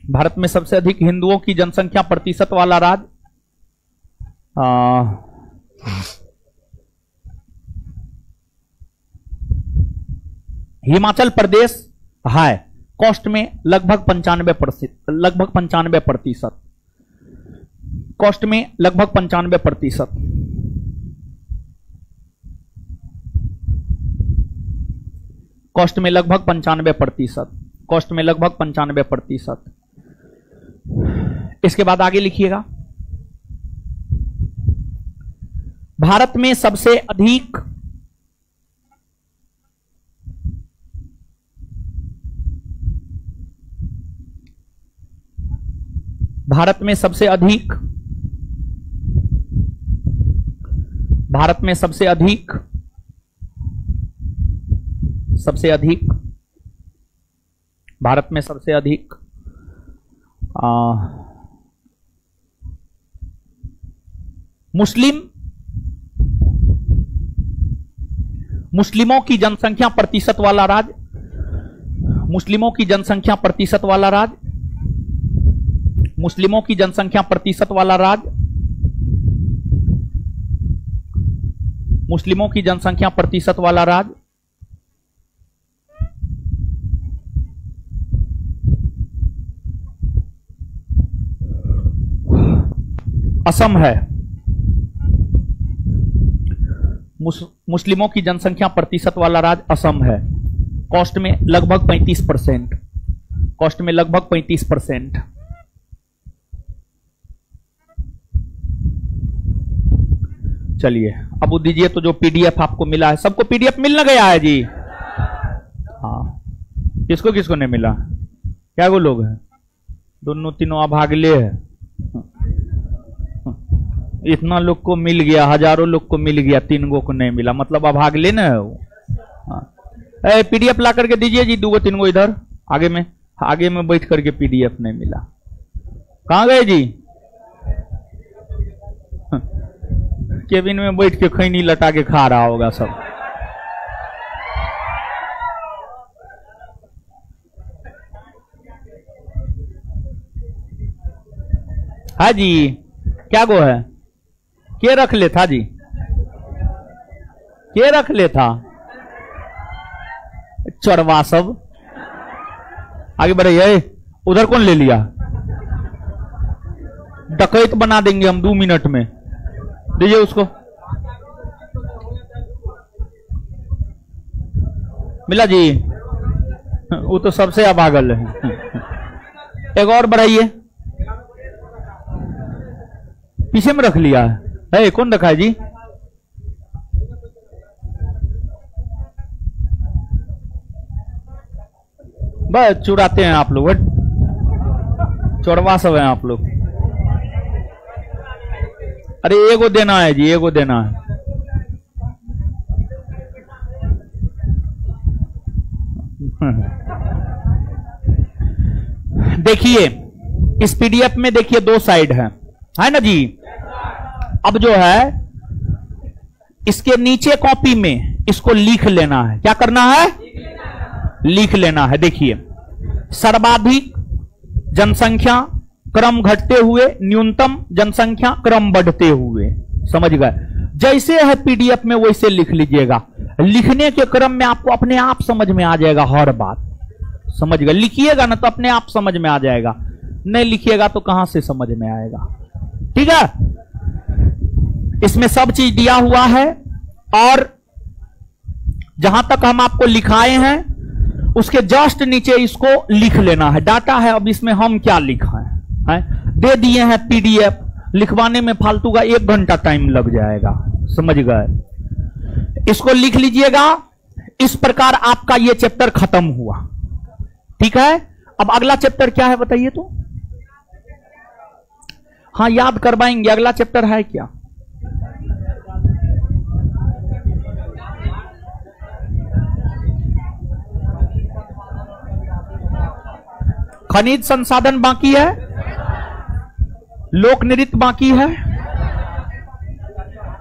भारत में सबसे अधिक हिंदुओं की जनसंख्या प्रतिशत वाला राज्य हिमाचल प्रदेश है। कॉस्ट में लगभग 95%, कॉस्ट में लगभग 95%, कॉस्ट में लगभग 95%, कॉस्ट में लगभग 95%। इसके बाद आगे लिखिएगा। भारत में सबसे अधिक भारत में सबसे अधिक भारत में सबसे अधिक भारत में सबसे अधिक मुस्लिमों की जनसंख्या प्रतिशत वाला राज्य, मुस्लिमों की जनसंख्या प्रतिशत वाला राज्य, मुस्लिमों की जनसंख्या प्रतिशत वाला राज्य, मुस्लिमों की जनसंख्या प्रतिशत वाला राज्य, असम है। मुस्लिमों की जनसंख्या प्रतिशत वाला राज्य असम है। कॉस्ट में लगभग 35%, कॉस्ट में लगभग 35%। चलिए अब वो दीजिए, तो जो पीडीएफ आपको मिला है, सबको पीडीएफ मिल ना गया है जी? हाँ, किसको किसको नहीं मिला? क्या वो लोग हैं? दोनों तीनों अभागले हैं। इतना लोग को मिल गया, हजारों लोग को मिल गया, 3 गो को नहीं मिला, मतलब अभागले ना है वो। हाँ, पीडीएफ ला करके दीजिए जी, 2 गो 3 गो इधर आगे में बैठ करके पीडीएफ नहीं मिला। कहां गए जी? केबिन में बैठ के खैनी लटा के खा रहा होगा सब। हाँ जी, क्या गो है? के रख ले था जी? के रख ले था? चरवा सब। आगे बढ़िए। उधर कौन ले लिया? डकैत बना देंगे हम 2 मिनट में। दीजिए उसको। मिला जी? वो तो सबसे अभागल है। एक और बढ़ाइए। पीछे में रख लिया है। कौन रखा है जी? बस चुराते हैं आप लोग, चोरवा सब हैं आप लोग। अरे एगो देना है जी, एगो देना है। देखिए इस पीडीएफ में देखिए 2 साइड है ना जी? अब जो है इसके नीचे कॉपी में इसको लिख लेना है। क्या करना है? लिख लेना है। देखिए, सर्वाधिक जनसंख्या क्रम घटते हुए, न्यूनतम जनसंख्या क्रम बढ़ते हुए। समझ गए? जैसे है पीडीएफ में वैसे लिख लीजिएगा। लिखने के क्रम में आपको अपने आप समझ में आ जाएगा हर बात। समझ गए? लिखिएगा ना तो अपने आप समझ में आ जाएगा, नहीं लिखिएगा तो कहां से समझ में आएगा। ठीक है? इसमें सब चीज दिया हुआ है और जहां तक हम आपको लिखाए हैं उसके जस्ट नीचे इसको लिख लेना है। डाटा है, अब इसमें हम क्या लिखा है? दे दिए हैं पीडीएफ, लिखवाने में फालतू का 1 घंटा टाइम लग जाएगा। समझ गए? इसको लिख लीजिएगा। इस प्रकार आपका ये चैप्टर खत्म हुआ। ठीक है? अब अगला चैप्टर क्या है बताइए तो? हाँ, याद करवाएंगे। अगला चैप्टर है क्या? खनिज संसाधन बाकी है, लोक नृत्य बाकी है,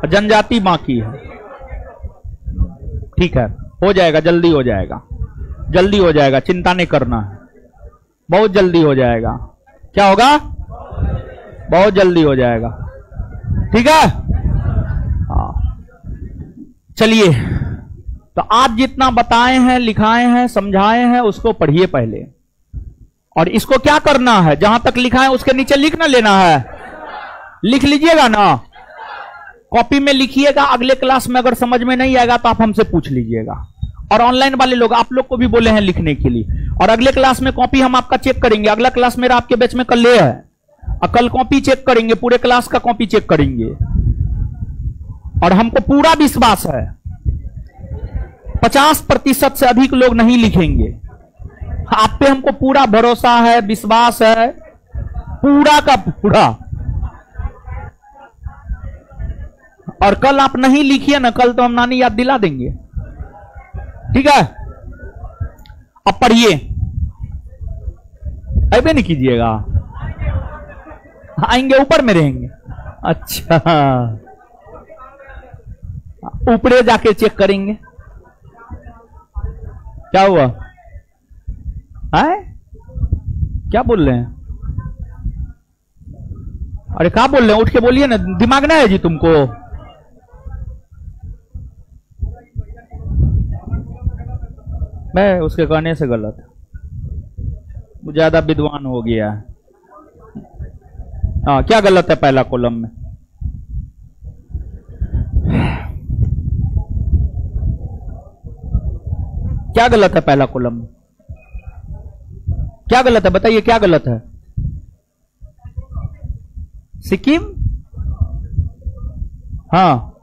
जनजाति बाकी है। ठीक है, हो जाएगा, जल्दी हो जाएगा, जल्दी हो जाएगा, चिंता नहीं करना है, बहुत जल्दी हो जाएगा। क्या होगा? बहुत जल्दी हो जाएगा। ठीक है? हाँ, चलिए, तो आज जितना बताए हैं, लिखाए हैं, समझाए हैं, उसको पढ़िए पहले। और इसको क्या करना है? जहां तक लिखा है उसके नीचे लिख ना लेना है। लिख लीजिएगा ना, कॉपी में लिखिएगा। अगले क्लास में अगर समझ में नहीं आएगा तो आप हमसे पूछ लीजिएगा। और ऑनलाइन वाले लोग, आप लोग को भी बोले हैं लिखने के लिए। और अगले क्लास में कॉपी हम आपका चेक करेंगे। अगला क्लास मेरा आपके बैच में कल है, और कल कॉपी चेक करेंगे, पूरे क्लास का कॉपी चेक करेंगे। और हमको पूरा विश्वास है 50% से अधिक लोग नहीं लिखेंगे। आप पे हमको पूरा भरोसा है, विश्वास है, पूरा का पूरा। और कल आप नहीं लिखिए ना, कल तो हम नानी याद दिला देंगे। ठीक है? अब पढ़िए, ऐसे नहीं कीजिएगा। आएंगे ऊपर में रहेंगे। अच्छा, ऊपरे जाके चेक करेंगे। क्या हुआ? है क्या बोल रहे हैं? अरे क्या बोल रहे हैं? उठ के बोलिए ना, दिमाग ना है जी तुमको? मैं उसके कहने से गलत, ज्यादा विद्वान हो गया है। हाँ, क्या गलत है पहला कॉलम में? क्या गलत है पहला कॉलम में? क्या गलत है बताइए, क्या गलत है? सिक्किम? हाँ,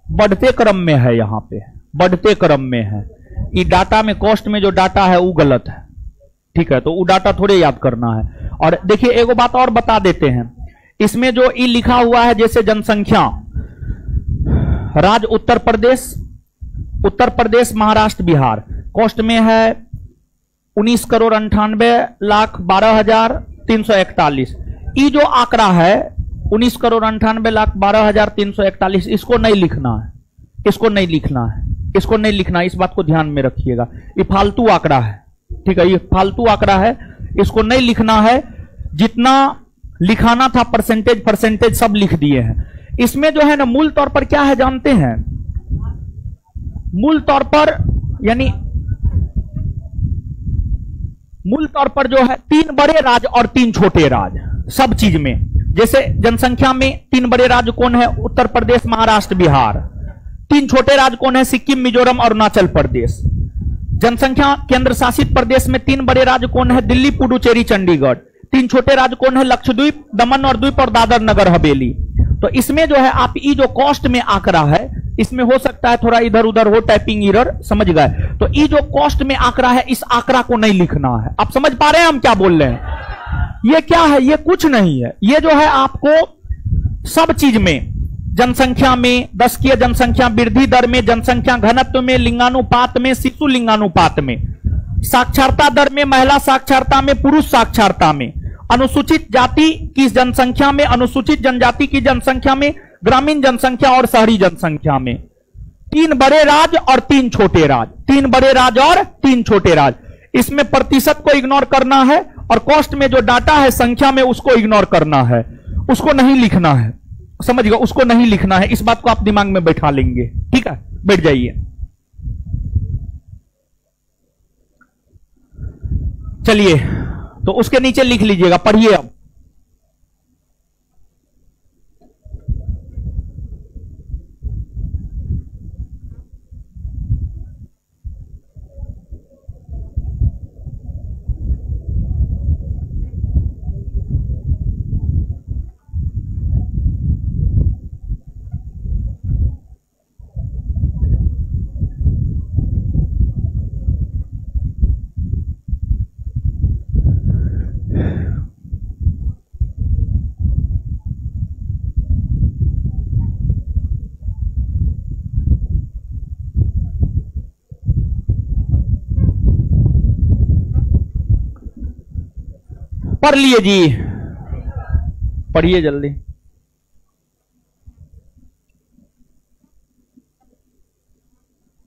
बढ़ते क्रम में है, यहां पे बढ़ते क्रम में है। ये डाटा में, कॉस्ट में जो डाटा है वो गलत है। ठीक है, तो वो डाटा थोड़े याद करना है। और देखिए एगो बात और बता देते हैं, इसमें जो ई लिखा हुआ है, जैसे जनसंख्या, राज्य उत्तर प्रदेश, महाराष्ट्र, बिहार, कॉस्ट में है 19,98,12,341। ये जो आंकड़ा है 19,98,12,341, इसको नहीं लिखना है, इसको नहीं लिखना है, इसको नहीं लिखना है। इस बात को ध्यान में रखिएगा, ये फालतू आंकड़ा है। ठीक है, ये फालतू आंकड़ा है, इसको नहीं लिखना है। जितना लिखाना था परसेंटेज सब लिख दिए हैं। इसमें जो है ना मूल तौर पर क्या है जानते हैं? मूल तौर पर यानी मूल तौर पर जो है 3 बड़े राज्य और 3 छोटे राज्य, सब चीज में। जैसे जनसंख्या में 3 बड़े राज्य कौन है? उत्तर प्रदेश, महाराष्ट्र, बिहार। 3 छोटे राज्य कौन है? सिक्किम, मिजोरम, अरुणाचल प्रदेश। जनसंख्या केंद्र शासित प्रदेश में 3 बड़े राज्य कौन है? दिल्ली, पुडुचेरी, चंडीगढ़। 3 छोटे राज्य कौन है? लक्षद्वीप, दमन और द्वीप और दादर नगर हवेली। तो इसमें जो है आप ये जो कॉस्ट में आंकड़ा है, इसमें हो सकता है थोड़ा इधर उधर हो, टाइपिंग एरर, समझ गए? तो ये जो कॉस्ट में आंकड़ा है, इस आंकड़ा को नहीं लिखना है। आप समझ पा रहे हैं हम क्या बोल रहे हैं? ये क्या है? ये कुछ नहीं है। ये जो है आपको सब चीज में, जनसंख्या में, दशकीय जनसंख्या वृद्धि दर में, जनसंख्या घनत्व में, लिंगानुपात में, शिशु लिंगानुपात में, साक्षरता दर में, महिला साक्षरता में, पुरुष साक्षरता में, अनुसूचित जाति की जनसंख्या में, अनुसूचित जनजाति की जनसंख्या में, ग्रामीण जनसंख्या और शहरी जनसंख्या में। 3 बड़े राज्य और 3 छोटे राज्य, 3 बड़े राज्य और 3 छोटे राज्य। इसमें प्रतिशत को इग्नोर करना है और कॉस्ट में जो डाटा है संख्या में, उसको इग्नोर करना है, उसको नहीं लिखना है। समझ गए? उसको नहीं लिखना है। इस बात को आप दिमाग में बैठा लेंगे। ठीक है, बैठ जाइए। चलिए, तो उसके नीचे लिख लीजिएगा, पढ़िए अब। पढ़ लिए जी, पढ़िए जल्दी।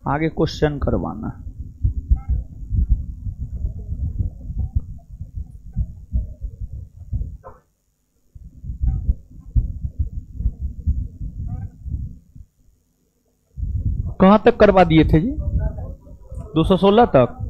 आगे क्वेश्चन करवाना। कहां तक करवा दिए थे जी? 216 तक।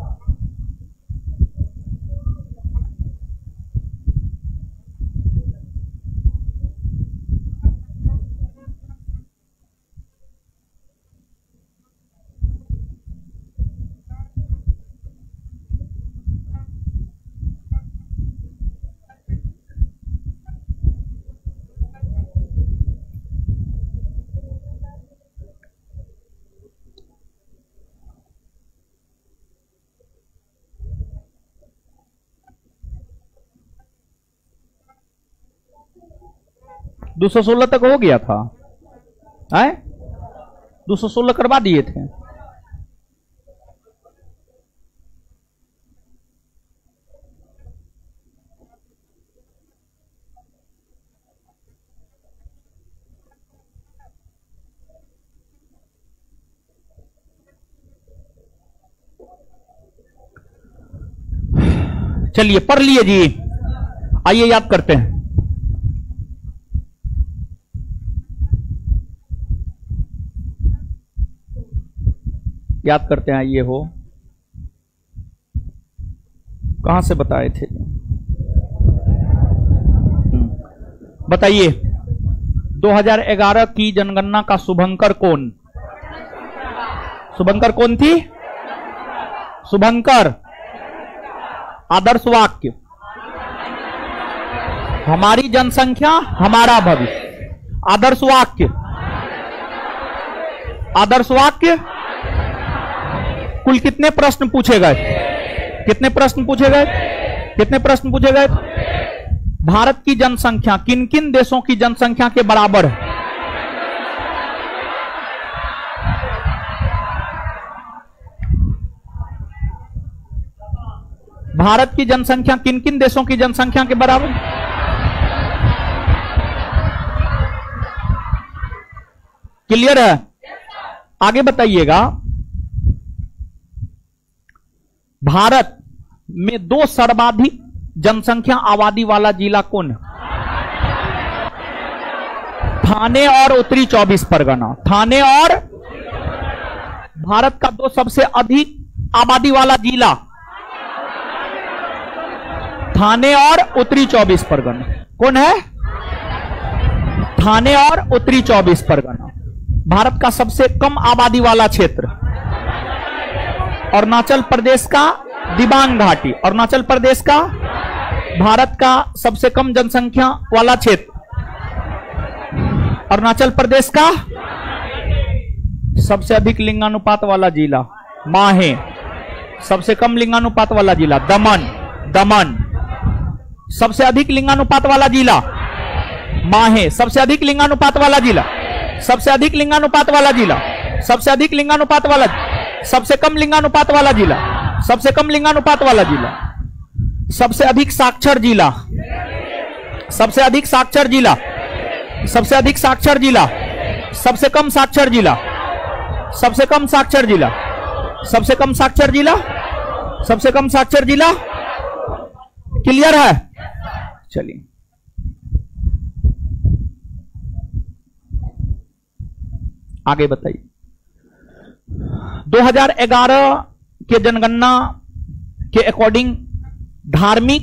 216 तक हो गया था, 216 करवा दिए थे। चलिए पढ़ लिए जी, आइए याद करते हैं। याद करते हैं, आइए। हो कहां से बताए थे, बताइए। 2011 की जनगणना का शुभंकर कौन? शुभंकर कौन थी? शुभंकर आदर्श वाक्य, हमारी जनसंख्या हमारा भविष्य। आदर्श वाक्य, आदर्श वाक्य। कुल कितने प्रश्न पूछे गए? कितने प्रश्न पूछे गए? कितने प्रश्न पूछे गए? भारत की जनसंख्या किन किन देशों की जनसंख्या के बराबर है? भारत की जनसंख्या किन किन देशों की जनसंख्या के बराबर? क्लियर है? आगे बताइएगा। भारत में 2 सर्वाधिक जनसंख्या आबादी वाला जिला कौन है? थाने और उत्तरी 24 परगना। थाने और भारत का 2 सबसे अधिक आबादी वाला जिला, थाने और उत्तरी 24 परगना। कौन है? थाने और उत्तरी 24 परगना। भारत का सबसे कम आबादी वाला क्षेत्र अरुणाचल प्रदेश का दिबांग घाटी। अरुणाचल प्रदेश का, भारत का सबसे कम जनसंख्या वाला क्षेत्र अरुणाचल प्रदेश का। सबसे अधिक लिंगानुपात वाला जिला माहे। सबसे कम लिंगानुपात वाला जिला दमन। दमन। सबसे अधिक लिंगानुपात वाला जिला माहे। सबसे अधिक लिंगानुपात वाला जिला, सबसे अधिक लिंगानुपात वाला जिला, सबसे अधिक लिंगानुपात वाला, सबसे कम लिंगानुपात वाला जिला, सबसे कम लिंगानुपात वाला जिला, सबसे अधिक साक्षर जिला, सबसे अधिक साक्षर जिला, सबसे अधिक साक्षर जिला, सबसे कम साक्षर जिला, सबसे कम साक्षर जिला, सबसे कम साक्षर जिला, सबसे कम साक्षर जिला। क्लियर है? चलिए आगे बताइए। 2011 के जनगणना के अकॉर्डिंग धार्मिक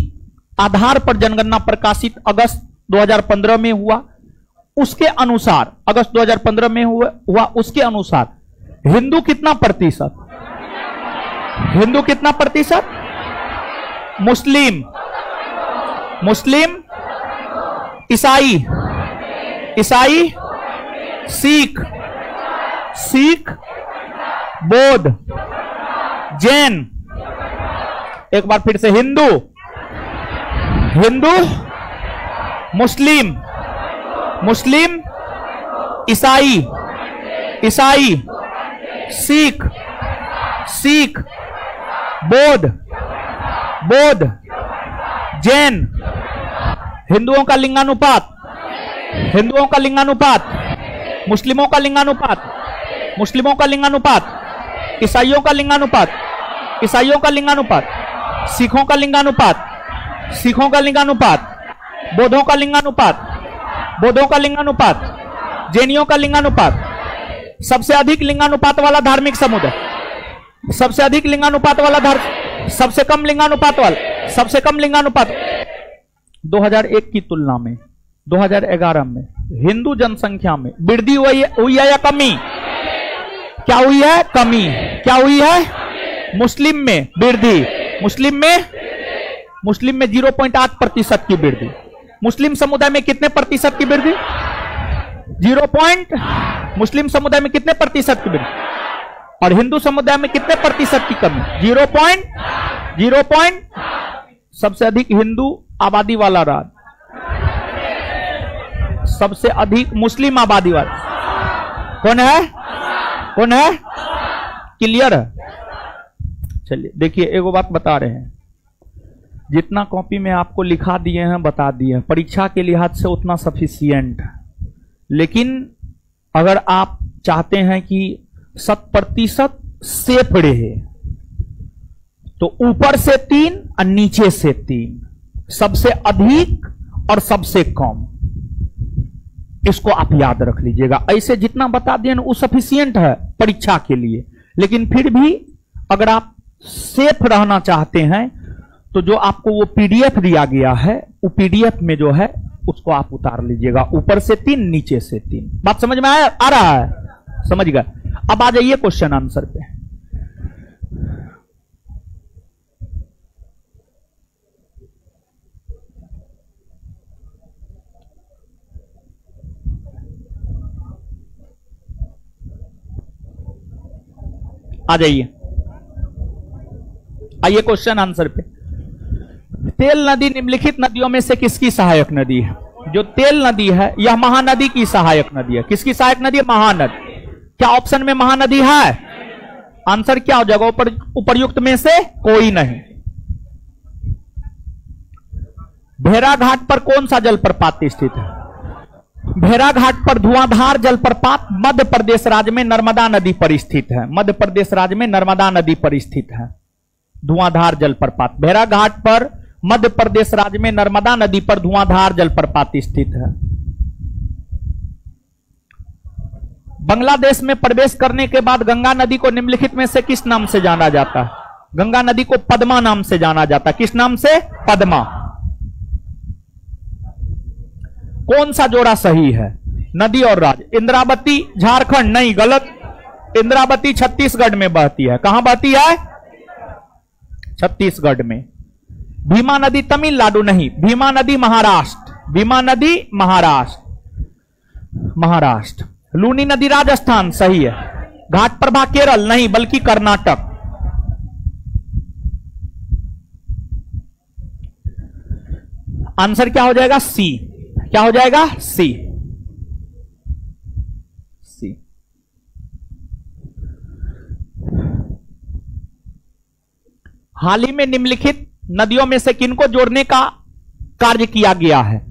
आधार पर जनगणना प्रकाशित अगस्त 2015 में हुआ। उसके अनुसार अगस्त 2015 में हुआ उसके अनुसार हिंदू कितना प्रतिशत? हिंदू कितना प्रतिशत? मुस्लिम, मुस्लिम, ईसाई, ईसाई, सिख, सिख, बौद्ध, जैन। एक बार फिर से, हिंदू, हिंदू, मुस्लिम, मुस्लिम, ईसाई, ईसाई, सिख, सिख, बौद्ध, बौद्ध, जैन। हिंदुओं का लिंगानुपात, हिंदुओं का लिंगानुपात, मुस्लिमों का लिंगानुपात, मुस्लिमों का लिंगानुपात, ईसाइयों का लिंगानुपात, ईसाइयों का लिंगानुपात, सिखों का लिंगानुपात, सिखों का लिंगानुपात, बौद्धों का लिंगानुपात, बौद्धों का लिंगानुपात, जैनियों का लिंगानुपात। सबसे अधिक लिंगानुपात वाला धार्मिक समुदाय, सबसे अधिक लिंगानुपात वाला सबसे कम लिंगानुपात वाला, सबसे कम लिंगानुपात। 2001 की तुलना में 2011 में हिंदू जनसंख्या में वृद्धि हुई है या कमी? क्या हुई है? कमी। क्या हुई है? मुस्लिम में वृद्धि, मुस्लिम में 0.8% की वृद्धि। मुस्लिम समुदाय में कितने प्रतिशत की वृद्धि? 0. मुस्लिम समुदाय में कितने प्रतिशत की वृद्धि? और हिंदू समुदाय में कितने प्रतिशत की कमी? 0. सबसे अधिक हिंदू आबादी वाला राज्य सबसे अधिक मुस्लिम आबादी वाला कौन है? कौन है? क्लियर है? चलिए देखिए, एगो बात बता रहे हैं, जितना कॉपी में आपको लिखा दिए हैं बता दिए हैं, परीक्षा के लिहाज से उतना सफिशियंट है। लेकिन अगर आप चाहते हैं कि 100% सेफ रहे तो ऊपर से 3 और नीचे से 3, सबसे अधिक और सबसे कम, इसको आप याद रख लीजिएगा। ऐसे जितना बता दिए ना वो सफिशियंट है परीक्षा के लिए। लेकिन फिर भी अगर आप सेफ रहना चाहते हैं तो जो आपको वो पीडीएफ दिया गया है, वो पीडीएफ में जो है उसको आप उतार लीजिएगा, ऊपर से 3 नीचे से 3। बात समझ में आ रहा है? समझ गए? अब आ जाइए क्वेश्चन आंसर पे। आ जाइए, आइए क्वेश्चन आंसर पे। तेल नदी निम्नलिखित नदियों में से किसकी सहायक नदी है? जो तेल नदी है यह महानदी की सहायक नदी है। किसकी सहायक नदी है? महानदी। क्या ऑप्शन में महानदी है? आंसर क्या हो जाएगा? उपर्युक्त में से कोई नहीं। भेड़ा घाट पर कौन सा जलप्रपात स्थित है? भेड़ा घाट पर धुआंधार जलप्रपात मध्य प्रदेश राज्य में नर्मदा नदी पर स्थित है। मध्य प्रदेश राज्य में नर्मदा नदी पर स्थित है धुआंधार जलप्रपात। भेड़ा घाट पर मध्य प्रदेश राज्य में नर्मदा नदी पर धुआंधार जलप्रपात स्थित है। बांग्लादेश में प्रवेश करने के बाद गंगा नदी को निम्नलिखित में से किस नाम से जाना जाता है? गंगा नदी को पद्मा नाम से जाना जाता है। किस नाम से? पद्मा। कौन सा जोड़ा सही है? नदी और राज्य। इंद्रावती झारखंड नहीं, गलत। इंद्रावती छत्तीसगढ़ में बहती है। कहां बहती है? छत्तीसगढ़ में। भीमा नदी तमिलनाडु नहीं, भीमा नदी महाराष्ट्र। भीमा नदी महाराष्ट्र। महाराष्ट्र। लूनी नदी राजस्थान सही है। घाट प्रभा केरल नहीं बल्कि कर्नाटक। आंसर क्या हो जाएगा? सी। क्या हो जाएगा? सी। सी। हाल ही में निम्नलिखित नदियों में से किनको जोड़ने का कार्य किया गया है?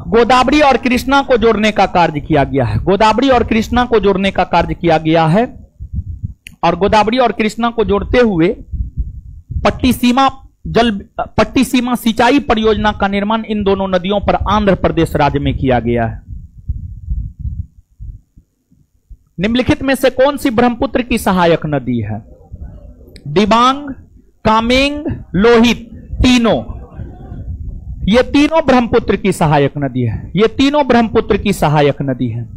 गोदावरी और कृष्णा को जोड़ने का कार्य किया गया है। गोदावरी और कृष्णा को जोड़ने का कार्य किया गया है। और गोदावरी और कृष्णा को जोड़ते हुए पट्टी सीमा सिंचाई परियोजना का निर्माण इन दोनों नदियों पर आंध्र प्रदेश राज्य में किया गया है। निम्नलिखित में से कौन सी ब्रह्मपुत्र की सहायक नदी है? दिबांग, कामेंग, लोहित, तीनों। ये तीनों ब्रह्मपुत्र की सहायक नदी है। ये तीनों ब्रह्मपुत्र की सहायक नदी है।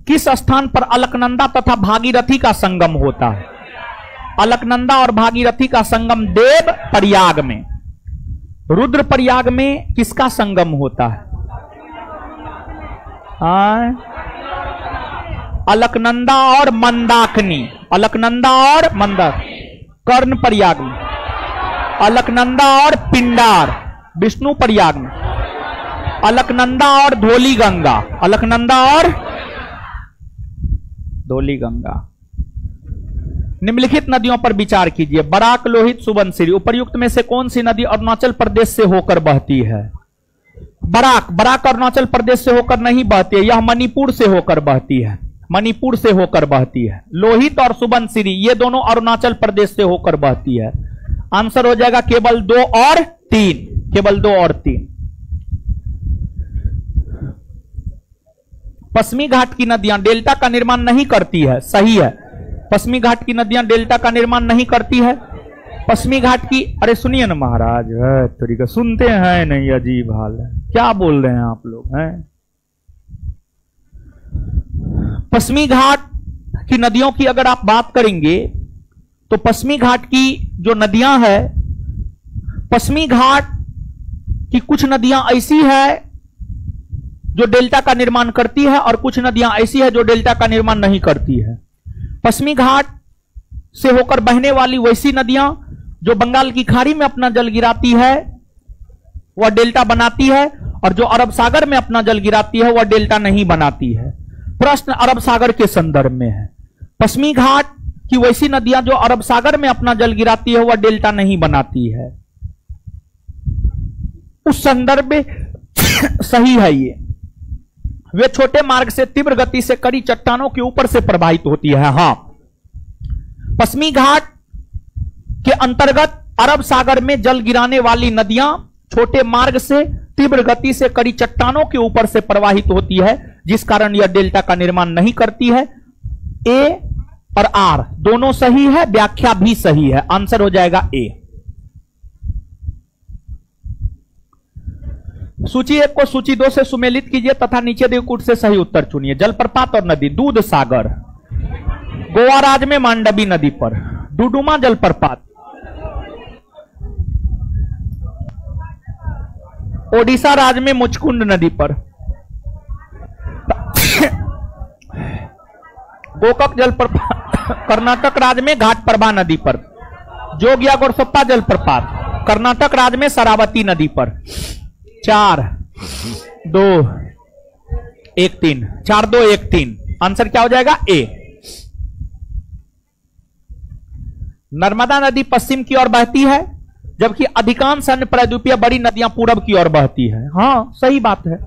किस स्थान पर अलकनंदा तथा भागीरथी का संगम होता है? अलकनंदा और भागीरथी का संगम देव प्रयाग में। रुद्र प्रयाग में किसका संगम होता है? अलकनंदा और मंदाकिनी। अलकनंदा और मंदाकिनी। कर्ण प्रयाग में। अलकनंदा और पिंडार विष्णु प्रयाग में। अलकनंदा और धौली गंगा। अलकनंदा और धौली गंगा। निम्नलिखित नदियों पर विचार कीजिए। बराक, लोहित, सुबनसिरी। उपर्युक्त में से कौन सी नदी अरुणाचल प्रदेश से होकर बहती है? बराक अरुणाचल प्रदेश से होकर नहीं बहती है, यह मणिपुर से होकर बहती है। मणिपुर से होकर बहती है। लोहित और सुबनसिरी ये दोनों अरुणाचल प्रदेश से होकर बहती है। आंसर हो जाएगा केवल 2 और 3। केवल 2 और 3। पश्चिमी घाट की नदियां डेल्टा का निर्माण नहीं करती है। सही है। पश्चिमी घाट की नदियां डेल्टा का निर्माण नहीं करती है। पश्चिमी घाट की, अरे सुनिए ना महाराज, तरीका सुनते हैं नहीं, अजीब हाल है। क्या बोल रहे हैं आप लोग हैं? पश्चिमी घाट की नदियों की अगर आप बात करेंगे तो पश्चिमी घाट की जो नदियां हैं, पश्चिमी घाट की कुछ नदियां ऐसी है जो डेल्टा का निर्माण करती है और कुछ नदियां ऐसी है जो डेल्टा का निर्माण नहीं करती है। पश्चिमी घाट से होकर बहने वाली वैसी नदियां जो बंगाल की खाड़ी में अपना जल गिराती है वह डेल्टा बनाती है, और जो अरब सागर में अपना जल गिराती है वह डेल्टा नहीं बनाती है। प्रश्न अरब सागर के संदर्भ में है। पश्चिमी घाट की वैसी नदियां जो अरब सागर में अपना जल गिराती है वह डेल्टा नहीं बनाती है। उस संदर्भ में सही है ये। वे छोटे मार्ग से तीव्र गति से कड़ी चट्टानों के ऊपर से प्रवाहित होती है। हां, पश्चिमी घाट के अंतर्गत अरब सागर में जल गिराने वाली नदियां छोटे मार्ग से तीव्र गति से कड़ी चट्टानों के ऊपर से प्रवाहित होती है, जिस कारण यह डेल्टा का निर्माण नहीं करती है। ए और आर दोनों सही है, व्याख्या भी सही है। आंसर हो जाएगा ए। सूची 1 को सूची 2 से सुमेलित कीजिए तथा नीचे दिए कूट से सही उत्तर चुनिए। जलप्रपात और नदी। दूध सागर गोवा राज्य में मांडवी नदी पर। डुडुमा जलप्रपात ओडिशा राज्य में मुचकुंड नदी पर। गोकक जलप्रपात कर्नाटक राज्य में घाटप्रभा नदी पर। जोगिया गोरसप्पा जलप्रपात कर्नाटक राज्य में शरावती नदी पर। 4 2 1 3 4 2 1 3 आंसर क्या हो जाएगा? ए। नर्मदा नदी पश्चिम की ओर बहती है, जबकि अधिकांश अन्य प्रायद्वीपीय बड़ी नदियां पूरब की ओर बहती है। हां, सही बात है।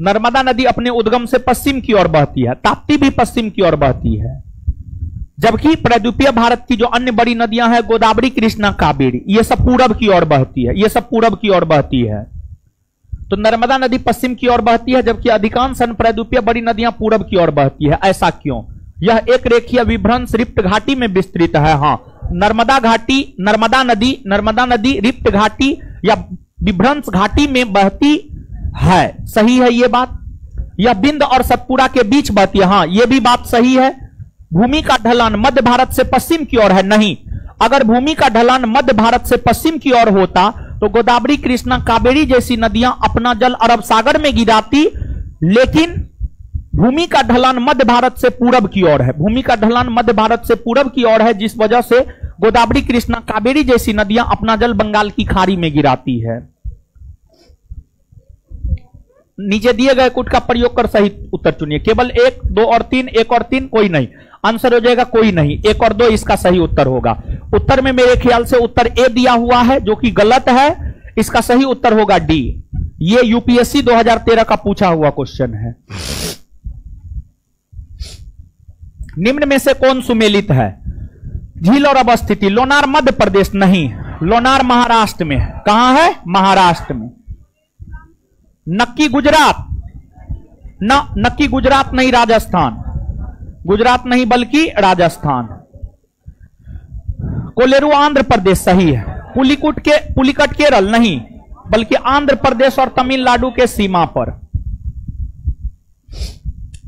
नर्मदा नदी अपने उद्गम से पश्चिम की ओर बहती है। ताप्ती भी पश्चिम की ओर बहती है, जबकि प्रायद्वीपीय भारत की जो अन्य बड़ी नदियां हैं, गोदावरी, कृष्णा, कावेरी, ये सब पूरब की ओर बहती है। ये सब पूरब की ओर बहती है। तो नर्मदा नदी पश्चिम की ओर बहती है, जबकि अधिकांश अन्य प्रायद्वीपीय बड़ी नदियां पूरब की ओर बहती है। ऐसा क्यों? यह एक रेखीय विभ्रंश रिफ्ट घाटी में विस्तृत है। हां, नर्मदा नदी रिफ्ट घाटी या विभ्रंश घाटी में बहती है। सही है ये बात। यह बिंद और सतपुड़ा के बीच बहती है। हां, यह भी बात सही है। भूमि का ढलान मध्य भारत से पश्चिम की ओर है। नहीं, अगर भूमि का ढलान मध्य भारत से पश्चिम की ओर होता तो गोदावरी, कृष्णा, कावेरी जैसी नदियां अपना जल अरब सागर में गिराती, लेकिन भूमि का ढलान मध्य भारत से पूरब की ओर है। भूमि का ढलान मध्य भारत से पूरब की ओर है, जिस वजह से गोदावरी, कृष्णा, कावेरी जैसी नदियां अपना जल बंगाल की खाड़ी में गिराती है। नीचे दिए गए कूट का प्रयोग कर सही उत्तर चुनिए। केवल 1 2 और 3, 1 और 3 कोई नहीं। आंसर हो जाएगा कोई नहीं। 1 और 2 इसका सही उत्तर होगा। उत्तर में मेरे ख्याल से उत्तर ए दिया हुआ है, जो कि गलत है। इसका सही उत्तर होगा डी। ये यूपीएससी 2013 का पूछा हुआ क्वेश्चन है। निम्न में से कौन सुमेलित है? झील और अवस्थिति। लोनार मध्य प्रदेश नहीं, लोनार महाराष्ट्र में। कहां है? महाराष्ट्र में। नक्की गुजरात नक्की गुजरात नहीं, राजस्थान। गुजरात नहीं बल्कि राजस्थान। कोलेरू आंध्र प्रदेश सही है। पुलिकट केरल नहीं, बल्कि आंध्र प्रदेश और तमिलनाडु के सीमा पर।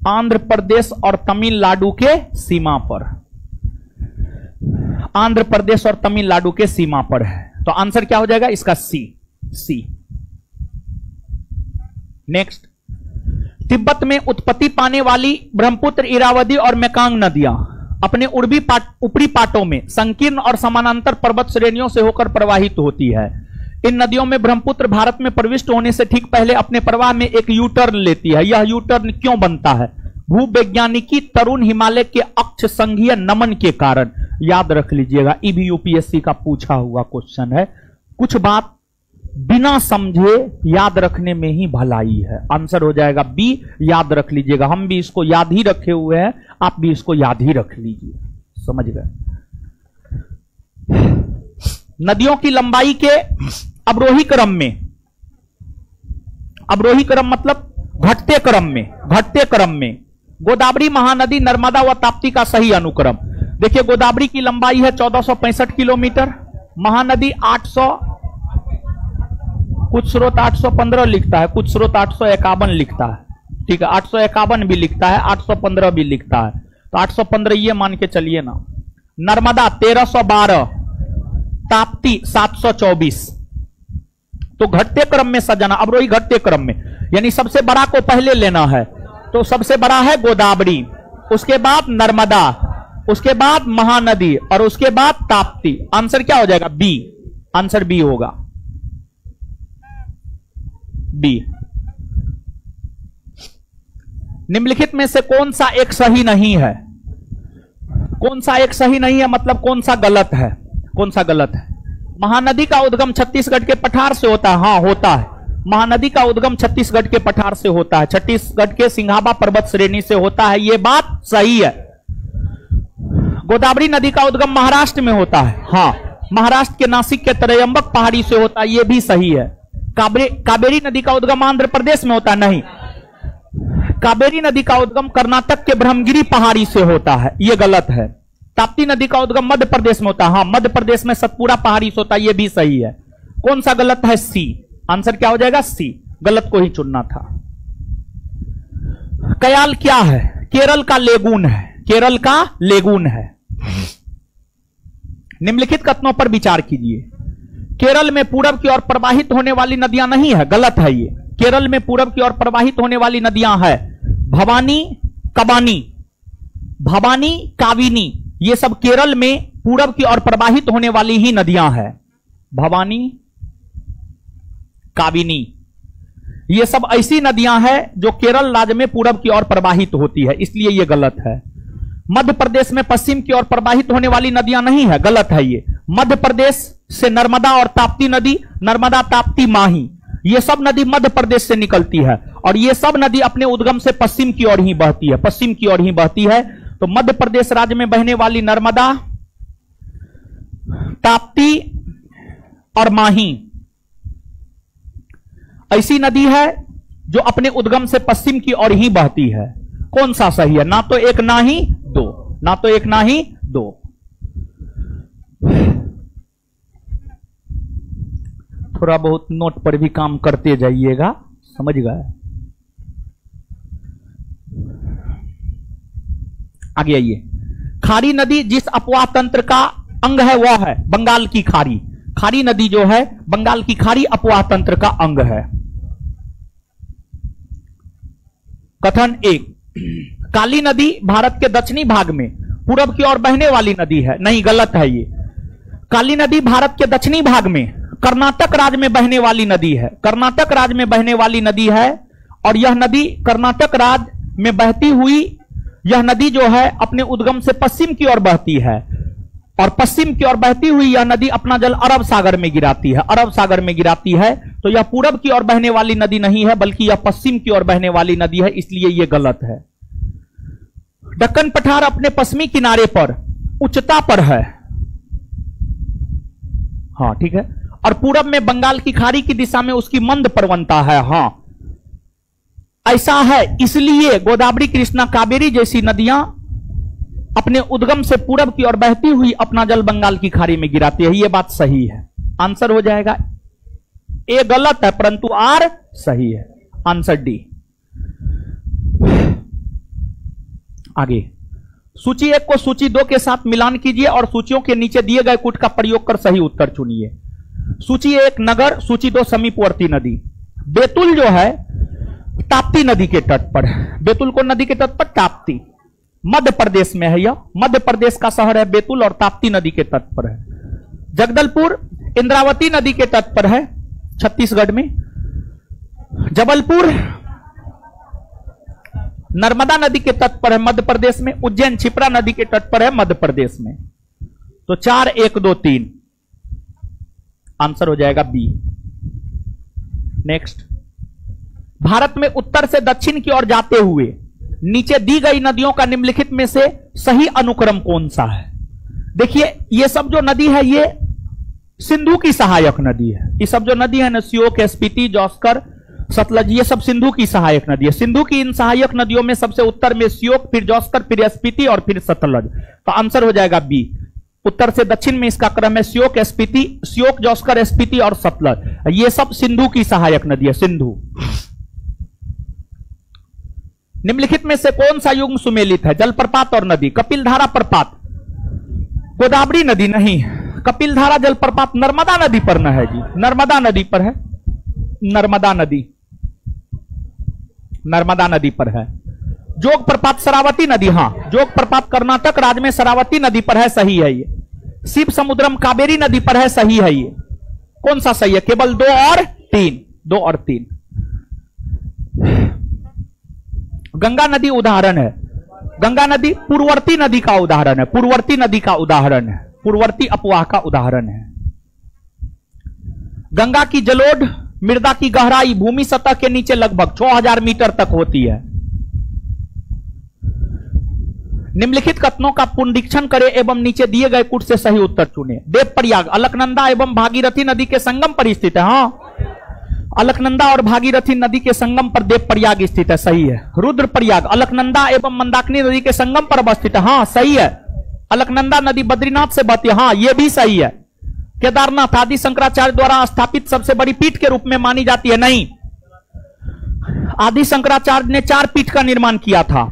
आंध्र प्रदेश और तमिलनाडु के सीमा पर। आंध्र प्रदेश और तमिलनाडु के सीमा पर है। तो आंसर क्या हो जाएगा इसका? सी। नेक्स्ट, तिब्बत में उत्पत्ति पाने वाली ब्रह्मपुत्र, इरावदी और मेकांग नदियां अपने ऊपरी पाटों में संकीर्ण और समानांतर पर्वत श्रेणियों से होकर प्रवाहित होती है। इन नदियों में ब्रह्मपुत्र भारत में प्रविष्ट होने से ठीक पहले अपने प्रवाह में एक यू टर्न लेती है। यह यू टर्न क्यों बनता है? भूवैज्ञानिकी तरुण हिमालय के अक्ष संघीय नमन के कारण। याद रख लीजिएगा, ये भी यूपीएससी का पूछा हुआ क्वेश्चन है। कुछ बात बिना समझे याद रखने में ही भलाई है। आंसर हो जाएगा बी। याद रख लीजिएगा। हम भी इसको याद ही रखे हुए हैं, आप भी इसको याद ही रख लीजिए। समझ गए? नदियों की लंबाई के अवरोही क्रम में, अवरोही क्रम मतलब घटते क्रम में गोदावरी, महानदी, नर्मदा व ताप्ती का सही अनुक्रम। देखिए, गोदावरी की लंबाई है 1465 किलोमीटर, महानदी 800, कुछ स्रोत 815 लिखता है, कुछ स्रोत 851 लिखता है। ठीक है, 851 भी लिखता है, 815 भी लिखता है। तो 815 ये मान के चलिए ना। नर्मदा 1312, ताप्ती 724। तो घटते क्रम में सजाना, अवरोही घटते क्रम में, यानी सबसे बड़ा को पहले लेना है। तो सबसे बड़ा है गोदावरी, उसके बाद नर्मदा, उसके बाद महानदी और उसके बाद ताप्ती। आंसर क्या हो जाएगा? बी। आंसर बी होगा। बी। निम्नलिखित में से कौन सा एक सही नहीं है? कौन सा एक सही नहीं है मतलब कौन सा गलत है? कौन सा गलत है? महानदी का उद्गम छत्तीसगढ़ के पठार से होता है। हाँ होता है। महानदी का उद्गम छत्तीसगढ़ के पठार से होता है, छत्तीसगढ़ के सिंघाबा पर्वत श्रेणी से होता है, यह बात सही है। गोदावरी नदी का उद्गम महाराष्ट्र में होता है। हाँ, महाराष्ट्र के नासिक के त्रयंबक पहाड़ी से होता है, यह भी सही है। कावेरी नदी का उद्गम आंध्र प्रदेश में होता है, नहीं। कावेरी नदी का उद्गम कर्नाटक के ब्रह्मगिरी पहाड़ी से होता है, यह गलत है। ताप्ती नदी का उद्गम मध्य प्रदेश में होता है। हाँ, मध्य प्रदेश में सतपुरा पहाड़ी से होता है, यह भी सही है। कौन सा गलत है? सी। आंसर क्या हो जाएगा? सी। गलत को ही चुनना था। कयाल क्या है? केरल का लेगून है। केरल का लेगून है। निम्नलिखित कथनों पर विचार कीजिए। केरल में पूरब की ओर प्रवाहित होने वाली नदियां नहीं है, गलत है ये। केरल में पूरब की ओर प्रवाहित होने वाली नदियां है भवानी, कबानी, भवानी, काविनी, ये सब केरल में पूरब की ओर प्रवाहित होने वाली ही नदियां हैं। भवानी, काविनी, ये सब ऐसी नदियां हैं जो केरल राज्य में पूरब की ओर प्रवाहित होती है, इसलिए ये गलत है। मध्य प्रदेश में पश्चिम की ओर प्रवाहित होने वाली नदियां नहीं है, गलत है ये। मध्य प्रदेश से नर्मदा और ताप्ती नदी, नर्मदा, ताप्ती, माही, ये सब नदी मध्य प्रदेश से निकलती है और ये सब नदी अपने उद्गम से पश्चिम की ओर ही बहती है, पश्चिम की ओर ही बहती है। तो मध्य प्रदेश राज्य में बहने वाली नर्मदा, ताप्ती और माही ऐसी नदी है जो अपने उद्गम से पश्चिम की ओर ही बहती है। कौन सा सही है? ना तो एक ना ही दो, ना तो एक ना ही दो। थोड़ा बहुत नोट पर भी काम करते जाइएगा, समझ गए? आगे आइए। खारी नदी जिस अपवाह तंत्र का अंग है वह है बंगाल की खाड़ी। खारी नदी जो है बंगाल की खाड़ी अपवाह तंत्र का अंग है। कथन 1, काली नदी भारत के दक्षिणी भाग में पूरब की ओर बहने वाली नदी है, नहीं, गलत है ये। काली नदी भारत के दक्षिणी भाग में कर्नाटक राज्य में बहने वाली नदी है, कर्नाटक राज्य में बहने वाली नदी है और यह नदी कर्नाटक राज्य में बहती हुई यह नदी जो है अपने उद्गम से पश्चिम की ओर बहती है और पश्चिम की ओर बहती हुई यह नदी अपना जल अरब सागर में गिराती है, अरब सागर में गिराती है। तो यह पूरब की ओर बहने वाली नदी नहीं है बल्कि यह पश्चिम की ओर बहने वाली नदी है, इसलिए यह गलत है। दक्कन पठार अपने पश्चिमी किनारे पर उच्चता पर है, हाँ ठीक है, और पूरब में बंगाल की खाड़ी की दिशा में उसकी मंद प्रवणता है। हाँ ऐसा है, इसलिए गोदावरी, कृष्णा, कावेरी जैसी नदियां अपने उद्गम से पूरब की ओर बहती हुई अपना जल बंगाल की खाड़ी में गिराती है, यह बात सही है। आंसर हो जाएगा ए गलत है परंतु आर सही है। Answer D. आगे सूची 1 को सूची 2 के साथ मिलान कीजिए और सूचियों के नीचे दिए गए कूट का प्रयोग कर सही उत्तर चुनिए। सूची 1 नगर, सूची 2 समीपवर्ती नदी। बैतूल जो है ताप्ती नदी के तट पर है, बैतूल को नदी के तट पर ताप्ती, मध्य प्रदेश में है, यह मध्य प्रदेश का शहर है बैतूल और ताप्ती नदी के तट पर है। जगदलपुर इंद्रावती नदी के तट पर है छत्तीसगढ़ में। जबलपुर नर्मदा नदी के तट पर है मध्य प्रदेश में। उज्जैन क्षिप्रा नदी के तट पर है मध्य प्रदेश में। तो 4, 1, 2, 3 आंसर हो जाएगा बी। नेक्स्ट, भारत में उत्तर से दक्षिण की ओर जाते हुए नीचे दी गई नदियों का निम्नलिखित में से सही अनुक्रम कौन सा है? देखिए ये सब जो नदी है ये सिंधु की सहायक नदी है। ये सब जो नदी है ना, श्योक, स्पीति, जौस्कर, सतलज, ये सब सिंधु की सहायक नदी है। सिंधु की इन सहायक नदियों में सबसे उत्तर में श्योक, फिर जौस्कर, फिर स्पीति और फिर सतलज। तो आंसर हो जाएगा बी। उत्तर से दक्षिण में इसका क्रम है श्योक, स्पीति, श्योक, जौस्कर, स्पीति और सतलज। ये सब सिंधु की सहायक नदी है, सिंधु। निम्नलिखित में से कौन सा युग्म सुमेलित है? जलप्रपात और नदी। कपिलधारा प्रपात गोदावरी नदी नहीं, कपिलधारा जलप्रपात नर्मदा नदी पर न है जी, नर्मदा नदी पर है, नर्मदा नदी, नर्मदा नदी पर है। जोग प्रपात शरावती नदी, हां जोग प्रपात कर्नाटक राज्य में शरावती नदी पर है, सही है ये। शिव समुद्रम कावेरी नदी पर है, सही है ये। कौन सा सही है? केवल 2 और 3, 2 और 3। गंगा नदी उदाहरण है, गंगा नदी पूर्ववर्ती नदी का उदाहरण है, पूर्ववर्ती नदी का उदाहरण है, पूर्ववर्ती अपवाह का उदाहरण है। गंगा की जलोढ़ मृदा की गहराई भूमि सतह के नीचे लगभग 6000 मीटर तक होती है। निम्नलिखित कथनों का पुनरीक्षण करें एवं नीचे दिए गए कुछ से सही उत्तर चुनें। देवप्रयाग अलकनंदा एवं भागीरथी नदी के संगम पर स्थित है। हाँ, अलकनंदा और भागीरथी नदी के संगम पर देवप्रयाग स्थित है, सही है। रुद्रप्रयाग अलकनंदा एवं मंदाकिनी नदी के संगम पर अवस्थित है। हाँ, सही है। अलकनंदा नदी बद्रीनाथ से बहती है। हाँ, यह भी सही है। केदारनाथ आदि शंकराचार्य द्वारा स्थापित सबसे बड़ी पीठ के रूप में मानी जाती है। नहीं, आदि शंकराचार्य ने 4 पीठ का निर्माण किया था।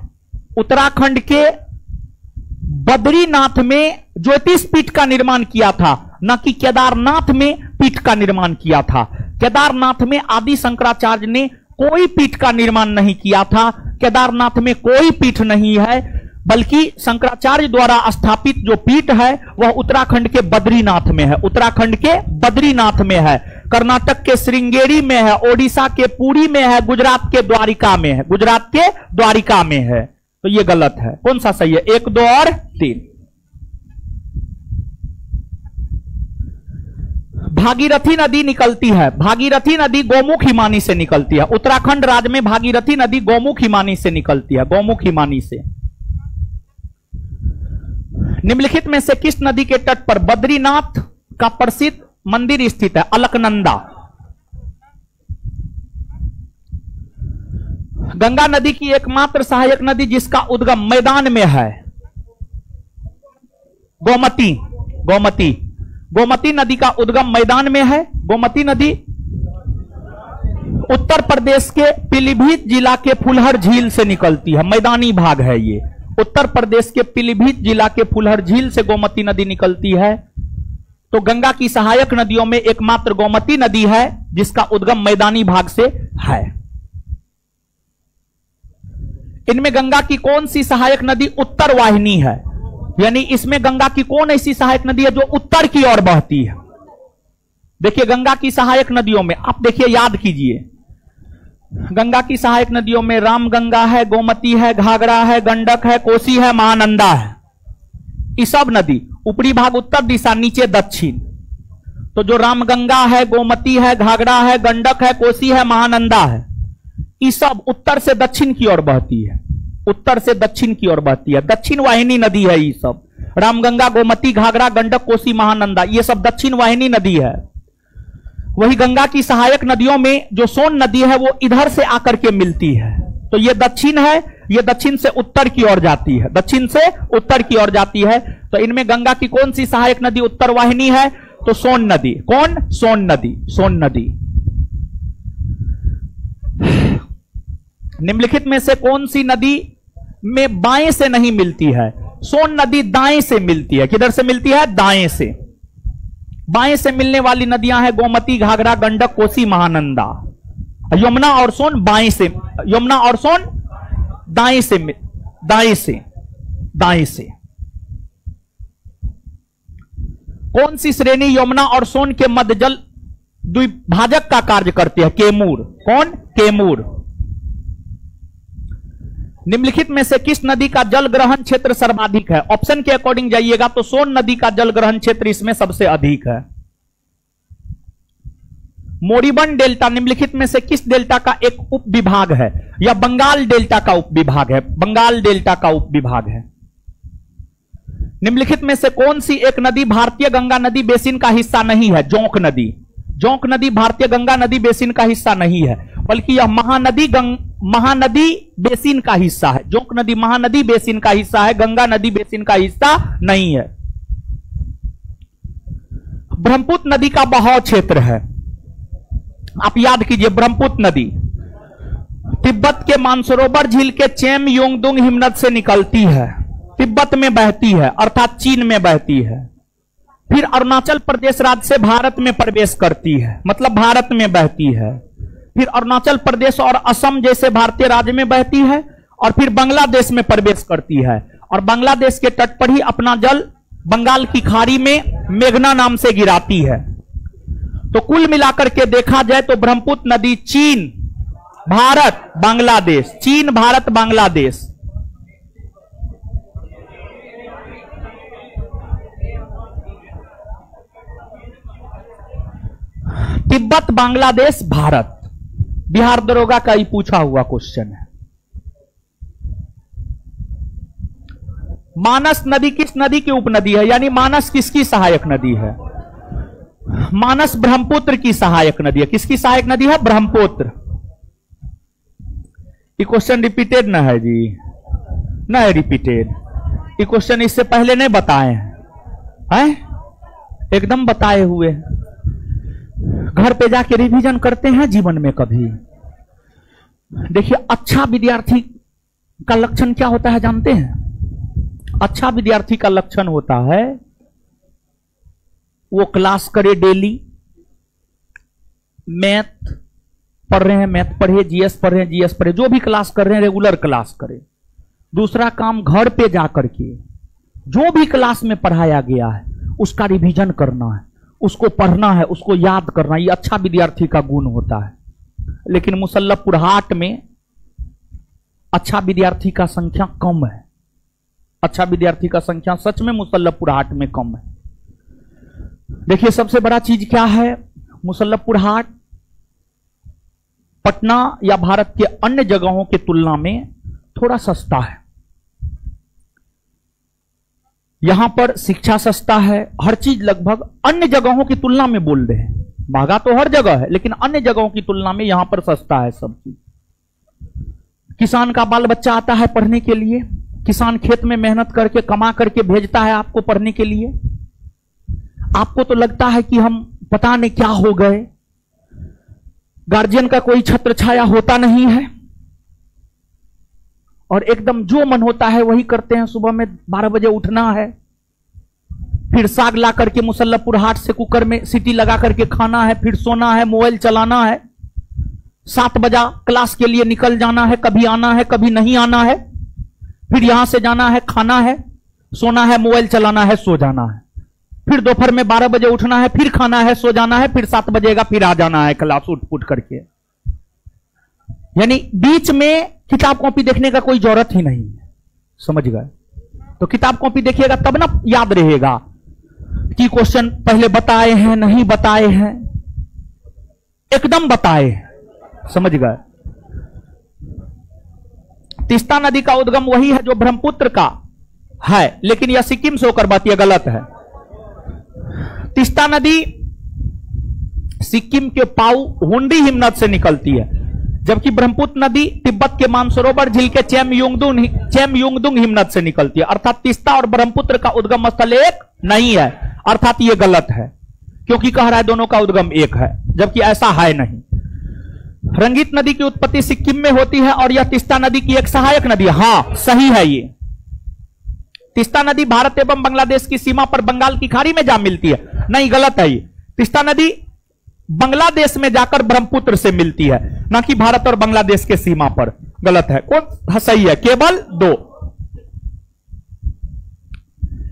उत्तराखंड के बद्रीनाथ में ज्योतिष पीठ का निर्माण किया था, न कि केदारनाथ में पीठ का निर्माण किया था। केदारनाथ में आदि शंकराचार्य ने कोई पीठ का निर्माण नहीं किया था। केदारनाथ में कोई पीठ नहीं है, बल्कि शंकराचार्य द्वारा स्थापित जो पीठ है वह उत्तराखंड के बद्रीनाथ में है। उत्तराखंड के बद्रीनाथ में है, कर्नाटक के श्रृंगेरी में है, ओडिशा के पुरी में है, गुजरात के द्वारिका में है। गुजरात के द्वारिका में है। तो यह गलत है। कौन सा सही है? 1, 2 और 3। भागीरथी नदी निकलती है। भागीरथी नदी गौमुख हिमानी से निकलती है। उत्तराखंड राज्य में भागीरथी नदी गौमुख हिमानी से निकलती है। गौमुख हिमानी से। निम्नलिखित में से किस नदी के तट पर बद्रीनाथ का प्रसिद्ध मंदिर स्थित है? अलकनंदा। गंगा नदी की एकमात्र सहायक नदी जिसका उद्गम मैदान में है? गोमती। गोमती। गोमती नदी का उद्गम मैदान में है। गोमती नदी उत्तर प्रदेश के पीलीभीत जिला के फुलहर झील से निकलती है। मैदानी भाग है ये। उत्तर प्रदेश के पीलीभीत जिला के फुलहर झील से गोमती नदी निकलती है। तो गंगा की सहायक नदियों में एकमात्र गोमती नदी है जिसका उद्गम मैदानी भाग से है। इनमें गंगा की कौन सी सहायक नदी उत्तर वाहिनी है? यानी इसमें गंगा की कौन ऐसी सहायक नदी है जो उत्तर की ओर बहती है? देखिए, गंगा की सहायक नदियों में आप देखिए, याद कीजिए, गंगा की सहायक नदियों में रामगंगा है, गोमती है, घाघरा है, गंडक है, कोसी है, महानंदा है। ये सब नदी ऊपरी भाग उत्तर दिशा, नीचे दक्षिण। तो जो रामगंगा है, गोमती है, घाघरा है, गंडक है, कोसी है, महानंदा है, ये सब उत्तर से दक्षिण की ओर बहती है। उत्तर से दक्षिण की ओर बहती है। दक्षिण वाहिनी नदी है ये सब। रामगंगा, गोमती, घाघरा, गंडक, कोसी, महानंदा, ये सब दक्षिण वाहिनी नदी है। वही गंगा की सहायक नदियों में जो सोन नदी है वो इधर से आकर के मिलती है। तो ये दक्षिण है, ये दक्षिण से उत्तर की ओर जाती है। दक्षिण से उत्तर की ओर जाती है। तो इनमें गंगा की कौन सी सहायक नदी उत्तर वाहिनी है? तो सोन नदी। कौन? सोन नदी। सोन नदी। निम्नलिखित में से कौन सी नदी में बाएं से नहीं मिलती है? सोन नदी दाएं से मिलती है। किधर से मिलती है? दाएं से। बाएं से मिलने वाली नदियां हैं गोमती, घाघरा, गंडक, कोसी, महानंदा। यमुना और सोन बाएं से, यमुना और सोन दाएं से, दाएं से, दाएं से। कौन सी श्रेणी यमुना और सोन के मध्य जल द्विभाजक का कार्य करती है? केमूर। कौन? केमूर। निम्नलिखित में से किस नदी का जल ग्रहण क्षेत्र सर्वाधिक है? ऑप्शन के अकॉर्डिंग जाइएगा तो सोन नदी का जल ग्रहण क्षेत्र इसमें सबसे अधिक है। मोरीबन डेल्टा निम्नलिखित में से किस डेल्टा का एक उप विभाग है? या बंगाल डेल्टा का उप विभाग है? बंगाल डेल्टा का उप विभाग है। निम्नलिखित में से कौन सी एक नदी भारतीय गंगा नदी बेसिन का हिस्सा नहीं है? जोंक नदी। जोंक नदी भारतीय गंगा नदी बेसिन का हिस्सा नहीं है, बल्कि यह महानदी बेसिन का हिस्सा है। जोंक नदी महानदी बेसिन का हिस्सा है, गंगा नदी बेसिन का हिस्सा नहीं है। ब्रह्मपुत्र नदी का बहाव क्षेत्र है। आप याद कीजिए, ब्रह्मपुत्र नदी तिब्बत के मानसरोवर झील के चेम योंगदुंग हिमनद से निकलती है, तिब्बत में बहती है, अर्थात चीन में बहती है, फिर अरुणाचल प्रदेश राज्य से भारत में प्रवेश करती है, मतलब भारत में बहती है, फिर अरुणाचल प्रदेश और असम जैसे भारतीय राज्य में बहती है, और फिर बांग्लादेश में प्रवेश करती है, और बांग्लादेश के तट पर ही अपना जल बंगाल की खाड़ी में मेघना नाम से गिराती है। तो कुल मिलाकर के देखा जाए तो ब्रह्मपुत्र नदी चीन भारत, बांग्लादेश, चीन, भारत, बांग्लादेश। तिब्बत, बांग्लादेश, भारत। बिहार दरोगा का ही पूछा हुआ क्वेश्चन है। मानस नदी किस नदी की उपनदी है? यानी मानस किसकी सहायक नदी है? मानस ब्रह्मपुत्र की सहायक नदी है। किसकी सहायक नदी है? ब्रह्मपुत्र। ये क्वेश्चन रिपीटेड ना है जी, ना है रिपीटेड। ये क्वेश्चन इससे पहले नहीं बताए हैं, एकदम बताए हुए। घर पे जाके रिवीजन करते हैं जीवन में कभी। देखिए, अच्छा विद्यार्थी का लक्षण क्या होता है जानते हैं? अच्छा विद्यार्थी का लक्षण होता है वो क्लास करे डेली, मैथ पढ़ रहे हैं मैथ पढ़े, जीएस पढ़ रहे हैं जीएस पढ़े, जो भी क्लास कर रहे हैं रेगुलर क्लास करे। दूसरा काम, घर पे जाकर के जो भी क्लास में पढ़ाया गया है उसका रिवीजन करना है, उसको पढ़ना है, उसको याद करना। ये अच्छा विद्यार्थी का गुण होता है। लेकिन मुसल्लफपुर हाट में अच्छा विद्यार्थी का संख्या कम है। अच्छा विद्यार्थी का संख्या सच में मुसल्लफपुर हाट में कम है। देखिए, सबसे बड़ा चीज क्या है? मुसल्लफपुर हाट पटना या भारत के अन्य जगहों की तुलना में थोड़ा सस्ता है। यहां पर शिक्षा सस्ता है, हर चीज लगभग अन्य जगहों की तुलना में बोल रहे हैं। महंगा तो हर जगह है, लेकिन अन्य जगहों की तुलना में यहां पर सस्ता है सब चीज। किसान का बाल बच्चा आता है पढ़ने के लिए, किसान खेत में मेहनत करके कमा करके भेजता है आपको पढ़ने के लिए। आपको तो लगता है कि हम पता नहीं क्या हो गए, गार्जियन का कोई छत्र छाया होता नहीं है और एकदम जो मन होता है वही करते हैं। सुबह में 12 बजे उठना है, फिर साग ला करके मुसल्लफपुर हाट से कुकर में सीटी लगा करके खाना है, फिर सोना है, मोबाइल चलाना है। 7 बजा क्लास के लिए निकल जाना है, कभी आना है कभी नहीं आना है, फिर यहां से जाना है, खाना है, सोना है, मोबाइल चलाना है, सो जाना है। फिर दोपहर में 12 बजे उठना है, फिर खाना है, सो जाना है, फिर 7 बजेगा, फिर आ जाना है क्लास उठ पुट करके। यानी बीच में किताब कॉपी देखने का कोई जरूरत ही नहीं है। समझ गए? तो किताब कॉपी देखिएगा तब ना याद रहेगा कि क्वेश्चन पहले बताए हैं नहीं बताए हैं, एकदम बताए हैं। समझ गए? तीस्ता नदी का उद्गम वही है जो ब्रह्मपुत्र का है, लेकिन यह सिक्किम से होकर बहती है। गलत है। तीस्ता नदी सिक्किम के पाऊ हुंडी हिमनद से निकलती है, जबकि ब्रह्मपुत्र नदी तिब्बत के मानसरोवर झील के चेमयुंगदुंग हिमनद से निकलती है। अर्थात तीस्ता और ब्रह्मपुत्र का उद्गम स्थल एक नहीं है, अर्थात यह गलत है, क्योंकि कह रहा है दोनों का उद्गम एक है, जबकि ऐसा है नहीं। रंगीत नदी की उत्पत्ति सिक्किम में होती है और यह तीस्ता नदी की एक सहायक नदी है। हां, सही है ये। तीस्ता नदी भारत एवं बांग्लादेश की सीमा पर बंगाल की खाड़ी में जा मिलती है। नहीं, गलत है ये। तीस्ता नदी बांग्लादेश में जाकर ब्रह्मपुत्र से मिलती है, ना कि भारत और बांग्लादेश के सीमा पर। गलत है। कौन सही है? केवल 2।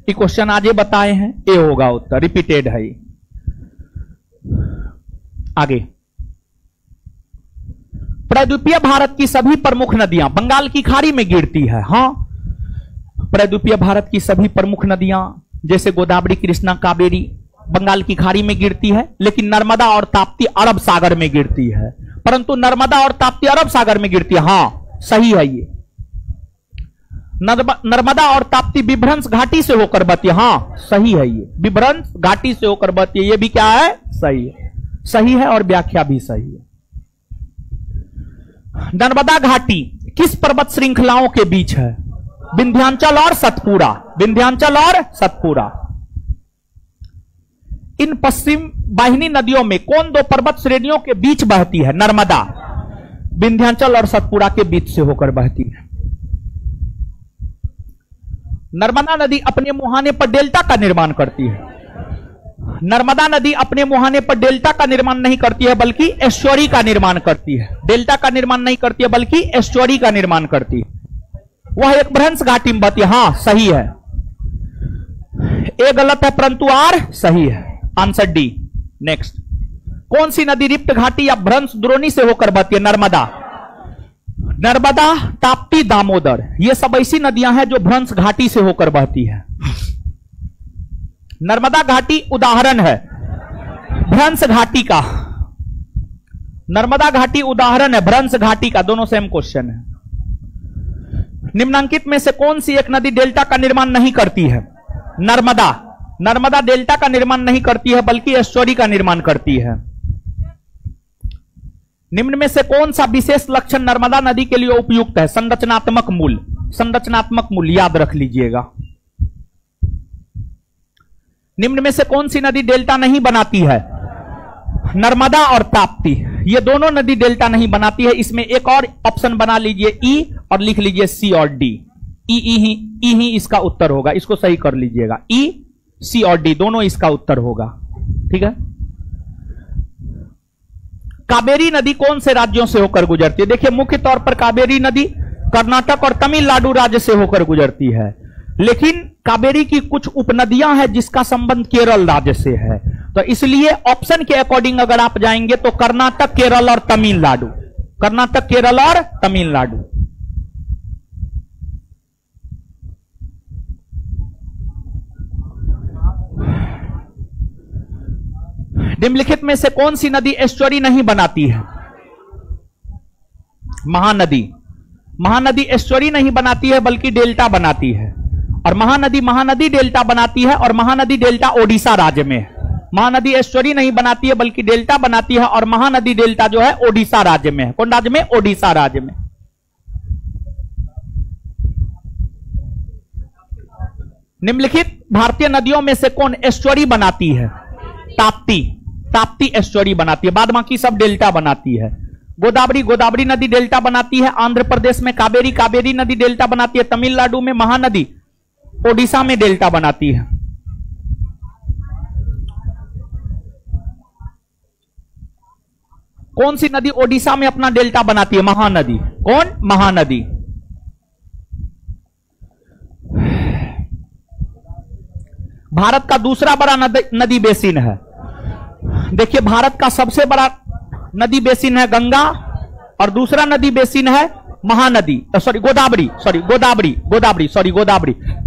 ये क्वेश्चन आज बताए हैं, ए होगा उत्तर, रिपीटेड है ये। आगे, प्रायद्वीपीय भारत की सभी प्रमुख नदियां बंगाल की खाड़ी में गिरती है। हां, प्रायद्वीपीय भारत की सभी प्रमुख नदियां जैसे गोदावरी, कृष्णा, कावेरी बंगाल की खाड़ी में गिरती है, लेकिन नर्मदा और ताप्ती अरब सागर में गिरती है। परंतु नर्मदा और ताप्ती अरब सागर में गिरती है। हां, सही है ये। नर्मदा और ताप्ती विभ्रंश घाटी से होकर बहती है। हां, सही है ये। विभ्रंश घाटी से होकर बहती है, ये भी क्या है? सही है। सही है और व्याख्या भी सही है। नर्मदा घाटी किस पर्वत श्रृंखलाओं के बीच है? विंध्याचल और सतपुरा। विंध्याचल और सतपुरा। इन पश्चिम वाहिनी नदियों में कौन 2 पर्वत श्रेणियों के बीच बहती है? नर्मदा विंध्याचल और सतपुरा के बीच से होकर बहती है। नर्मदा नदी अपने मुहाने पर डेल्टा का निर्माण करती है। नर्मदा नदी अपने मुहाने पर डेल्टा का निर्माण नहीं करती है, बल्कि एस्चुअरी का निर्माण करती है। डेल्टा का निर्माण नहीं करती है, बल्कि एस्चुअरी का निर्माण करती है। वह एक भ्रंश घाटी में बहती है। हां, सही है। ए गलत है, परंतु आर सही है। Answer D. नेक्स्ट, कौन सी नदी रिप्त घाटी या भ्रंश द्रोणी से होकर बहती है? नर्मदा। नर्मदा, ताप्ती, दामोदर, ये सब ऐसी नदियां हैं जो भ्रंश घाटी से होकर बहती है। नर्मदा घाटी उदाहरण है भ्रंश घाटी का। नर्मदा घाटी उदाहरण है भ्रंश घाटी का। दोनों सेम क्वेश्चन है। निम्नांकित में से कौन सी एक नदी डेल्टा का निर्माण नहीं करती है? नर्मदा। नर्मदा डेल्टा का निर्माण नहीं करती है बल्कि एस्चुअरी का निर्माण करती है। निम्न में से कौन सा विशेष लक्षण नर्मदा नदी के लिए उपयुक्त है? संरचनात्मक मूल। संरचनात्मक मूल याद रख लीजिएगा। निम्न में से कौन सी नदी डेल्टा नहीं बनाती है? नर्मदा और ताप्ती, ये दोनों नदी डेल्टा नहीं बनाती है। इसमें एक और ऑप्शन बना लीजिए ई, और लिख लीजिए सी और डी। ई ही इसका उत्तर होगा। इसको सही कर लीजिएगा। ई, सी और डी दोनों इसका उत्तर होगा। ठीक है। कावेरी नदी कौन से राज्यों से होकर गुजरती है? देखिए, मुख्य तौर पर कावेरी नदी कर्नाटक और तमिलनाडु राज्य से होकर गुजरती है, लेकिन कावेरी की कुछ उपनदियां हैं जिसका संबंध केरल राज्य से है। तो इसलिए ऑप्शन के अकॉर्डिंग अगर आप जाएंगे तो कर्नाटक, केरल और तमिलनाडु। कर्नाटक, केरल और तमिलनाडु। निम्नलिखित में से कौन सी नदी एस्चुअरी नहीं बनाती है? महानदी। महानदी एस्चुअरी नहीं बनाती है बल्कि डेल्टा बनाती है। और महानदी डेल्टा बनाती है, और महानदी डेल्टा ओडिशा राज्य में है। महानदी एस्चुअरी नहीं बनाती है बल्कि डेल्टा बनाती है, और महानदी डेल्टा जो है ओडिशा राज्य में है। कौन राज्य में? ओडिशा राज्य में। निम्नलिखित भारतीय नदियों में से कौन एस्चुअरी बनाती है? ताप्ती। ताप्ती एस्चुअरी बनाती है, बाद बाकी सब डेल्टा बनाती है। गोदावरी नदी डेल्टा बनाती है। आंध्र प्रदेश में कावेरी नदी डेल्टा बनाती है। तमिलनाडु में महानदी, ओडिशा में डेल्टा बनाती है। कौन सी नदी ओडिशा में अपना डेल्टा बनाती है? महानदी। कौन? महानदी। भारत का दूसरा बड़ा नदी बेसिन है। देखिए, भारत का सबसे बड़ा नदी बेसिन है गंगा, और दूसरा नदी बेसिन है महानदी, गोदावरी।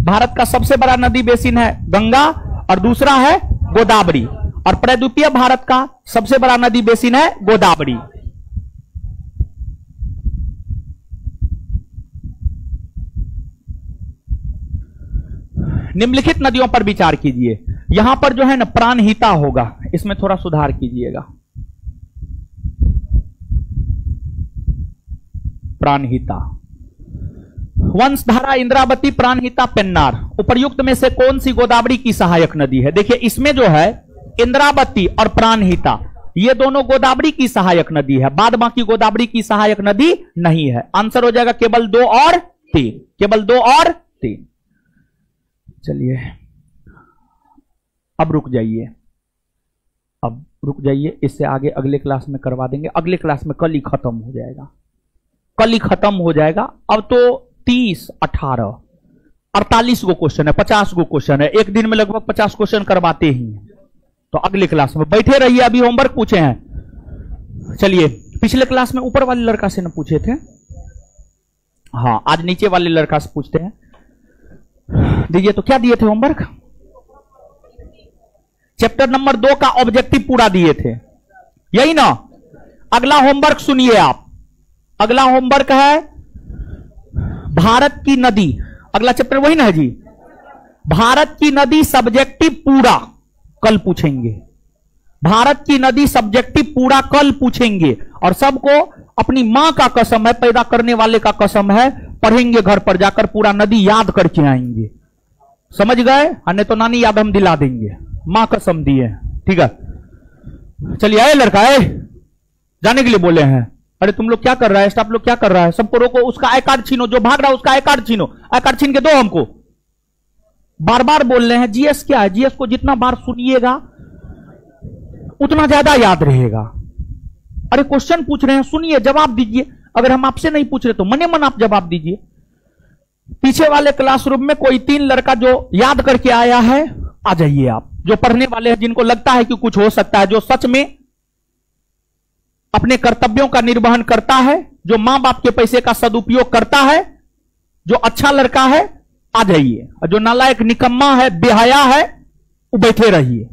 भारत का सबसे बड़ा नदी बेसिन है गंगा, और दूसरा है गोदावरी। और प्रद्वीपीय भारत का सबसे बड़ा नदी बेसिन है गोदावरी। निम्नलिखित नदियों पर विचार कीजिए। यहां पर जो है ना प्राणहिता होगा, इसमें थोड़ा सुधार कीजिएगा। प्राणहिता, वंशधारा, इंद्रावती, प्राणहिता, पेन्नार। उपर्युक्त में से कौन सी गोदावरी की सहायक नदी है? देखिए, इसमें जो है इंद्रावती और प्राणहिता, ये दोनों गोदावरी की सहायक नदी है। बाद बाकी गोदावरी की सहायक नदी नहीं है। आंसर हो जाएगा केवल 2 और 3। केवल 2 और 3। चलिए, अब रुक जाइए। इससे आगे अगले क्लास में करवा देंगे। अगले क्लास में कल ही खत्म हो जाएगा। अब तो 30, 18, 48 गो क्वेश्चन है, 50 गो क्वेश्चन है। एक दिन में लगभग 50 क्वेश्चन करवाते ही हैं। तो अगले क्लास में बैठे रहिए। अभी होमवर्क पूछे हैं। चलिए, पिछले क्लास में ऊपर वाले लड़का से ना पूछे थे। हाँ, आज नीचे वाले लड़का से पूछते हैं। दीजिए, तो क्या दिए थे होमवर्क? चैप्टर नंबर 2 का ऑब्जेक्टिव पूरा दिए थे, यही ना? अगला होमवर्क सुनिए आप। अगला होमवर्क है भारत की नदी। अगला चैप्टर वही ना है जी? भारत की नदी सब्जेक्टिव पूरा कल पूछेंगे। भारत की नदी सब्जेक्टिव पूरा कल पूछेंगे। और सबको अपनी मां का कसम है, पैदा करने वाले का कसम है, पढ़ेंगे घर पर जाकर, पूरा नदी याद करके आएंगे। समझ गए? अन्य तो नानी याद हम दिला देंगे, मां कसम दी है। ठीक है, चलिए। आए लड़का, आए जाने के लिए बोले हैं। अरे तुम लोग क्या कर रहा है? स्टाफ लोग क्या कर रहा है? सबको रोको। उसका आई कार्ड छीनो, जो भाग रहा है उसका आई कार्ड छीनो। आई कार्ड छीन के दो हमको। बार बार बोल रहे हैं। जीएस क्या है? जीएस को जितना बार सुनिएगा उतना ज्यादा याद रहेगा। अरे क्वेश्चन पूछ रहे हैं, सुनिए, जवाब दीजिए। अगर हम आपसे नहीं पूछ रहे तो मने मन आप जवाब दीजिए। पीछे वाले क्लासरूम में कोई 3 लड़का जो याद करके आया है, आ जाइए आप। जो पढ़ने वाले हैं, जिनको लगता है कि कुछ हो सकता है, जो सच में अपने कर्तव्यों का निर्वहन करता है, जो मां बाप के पैसे का सदुपयोग करता है, जो अच्छा लड़का है आ जाइए, और जो नालायक निकम्मा है, बेहया है, वो बैठे रहिए।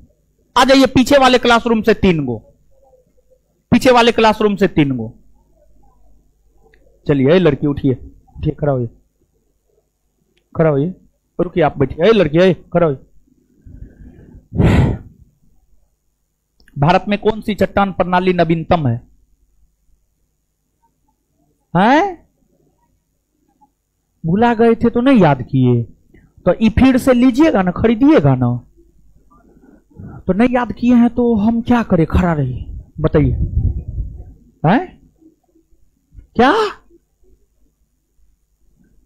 आ जाइए पीछे वाले क्लासरूम से 3 गो, पीछे वाले क्लासरूम से 3 गो। चलिए लड़की उठिए, उठिए, खड़ा होइए, खड़ा होइए, रुकिए आप बैठिए। लड़की खड़ा होइए। भारत में कौन सी चट्टान प्रणाली नवीनतम है? हैं? भुला गए थे तो नहीं याद किए, तो ई फिर से लीजिएगा ना, खरीदिएगा ना। तो नहीं याद किए हैं तो हम क्या करें, खड़ा रहिए, बताइए। हैं? क्या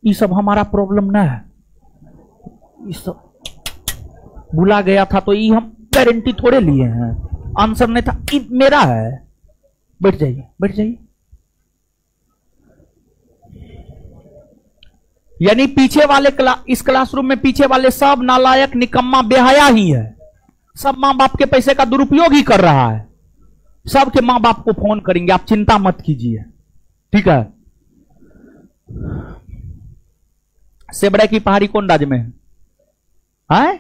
ये सब हमारा प्रॉब्लम ना है, ये सब भुला गया था तो ये हम गारंटी थोड़े लिए हैं, आंसर नहीं था, ये मेरा है। बैठ जाइए, बैठ जाइए। यानी पीछे वाले इस क्लासरूम में पीछे वाले सब नालायक निकम्मा बेहया ही है, सब मां बाप के पैसे का दुरुपयोग ही कर रहा है। सबके मां बाप को फोन करेंगे, आप चिंता मत कीजिए, ठीक है। सेबड़ा की पहाड़ी कौन राज्य में है?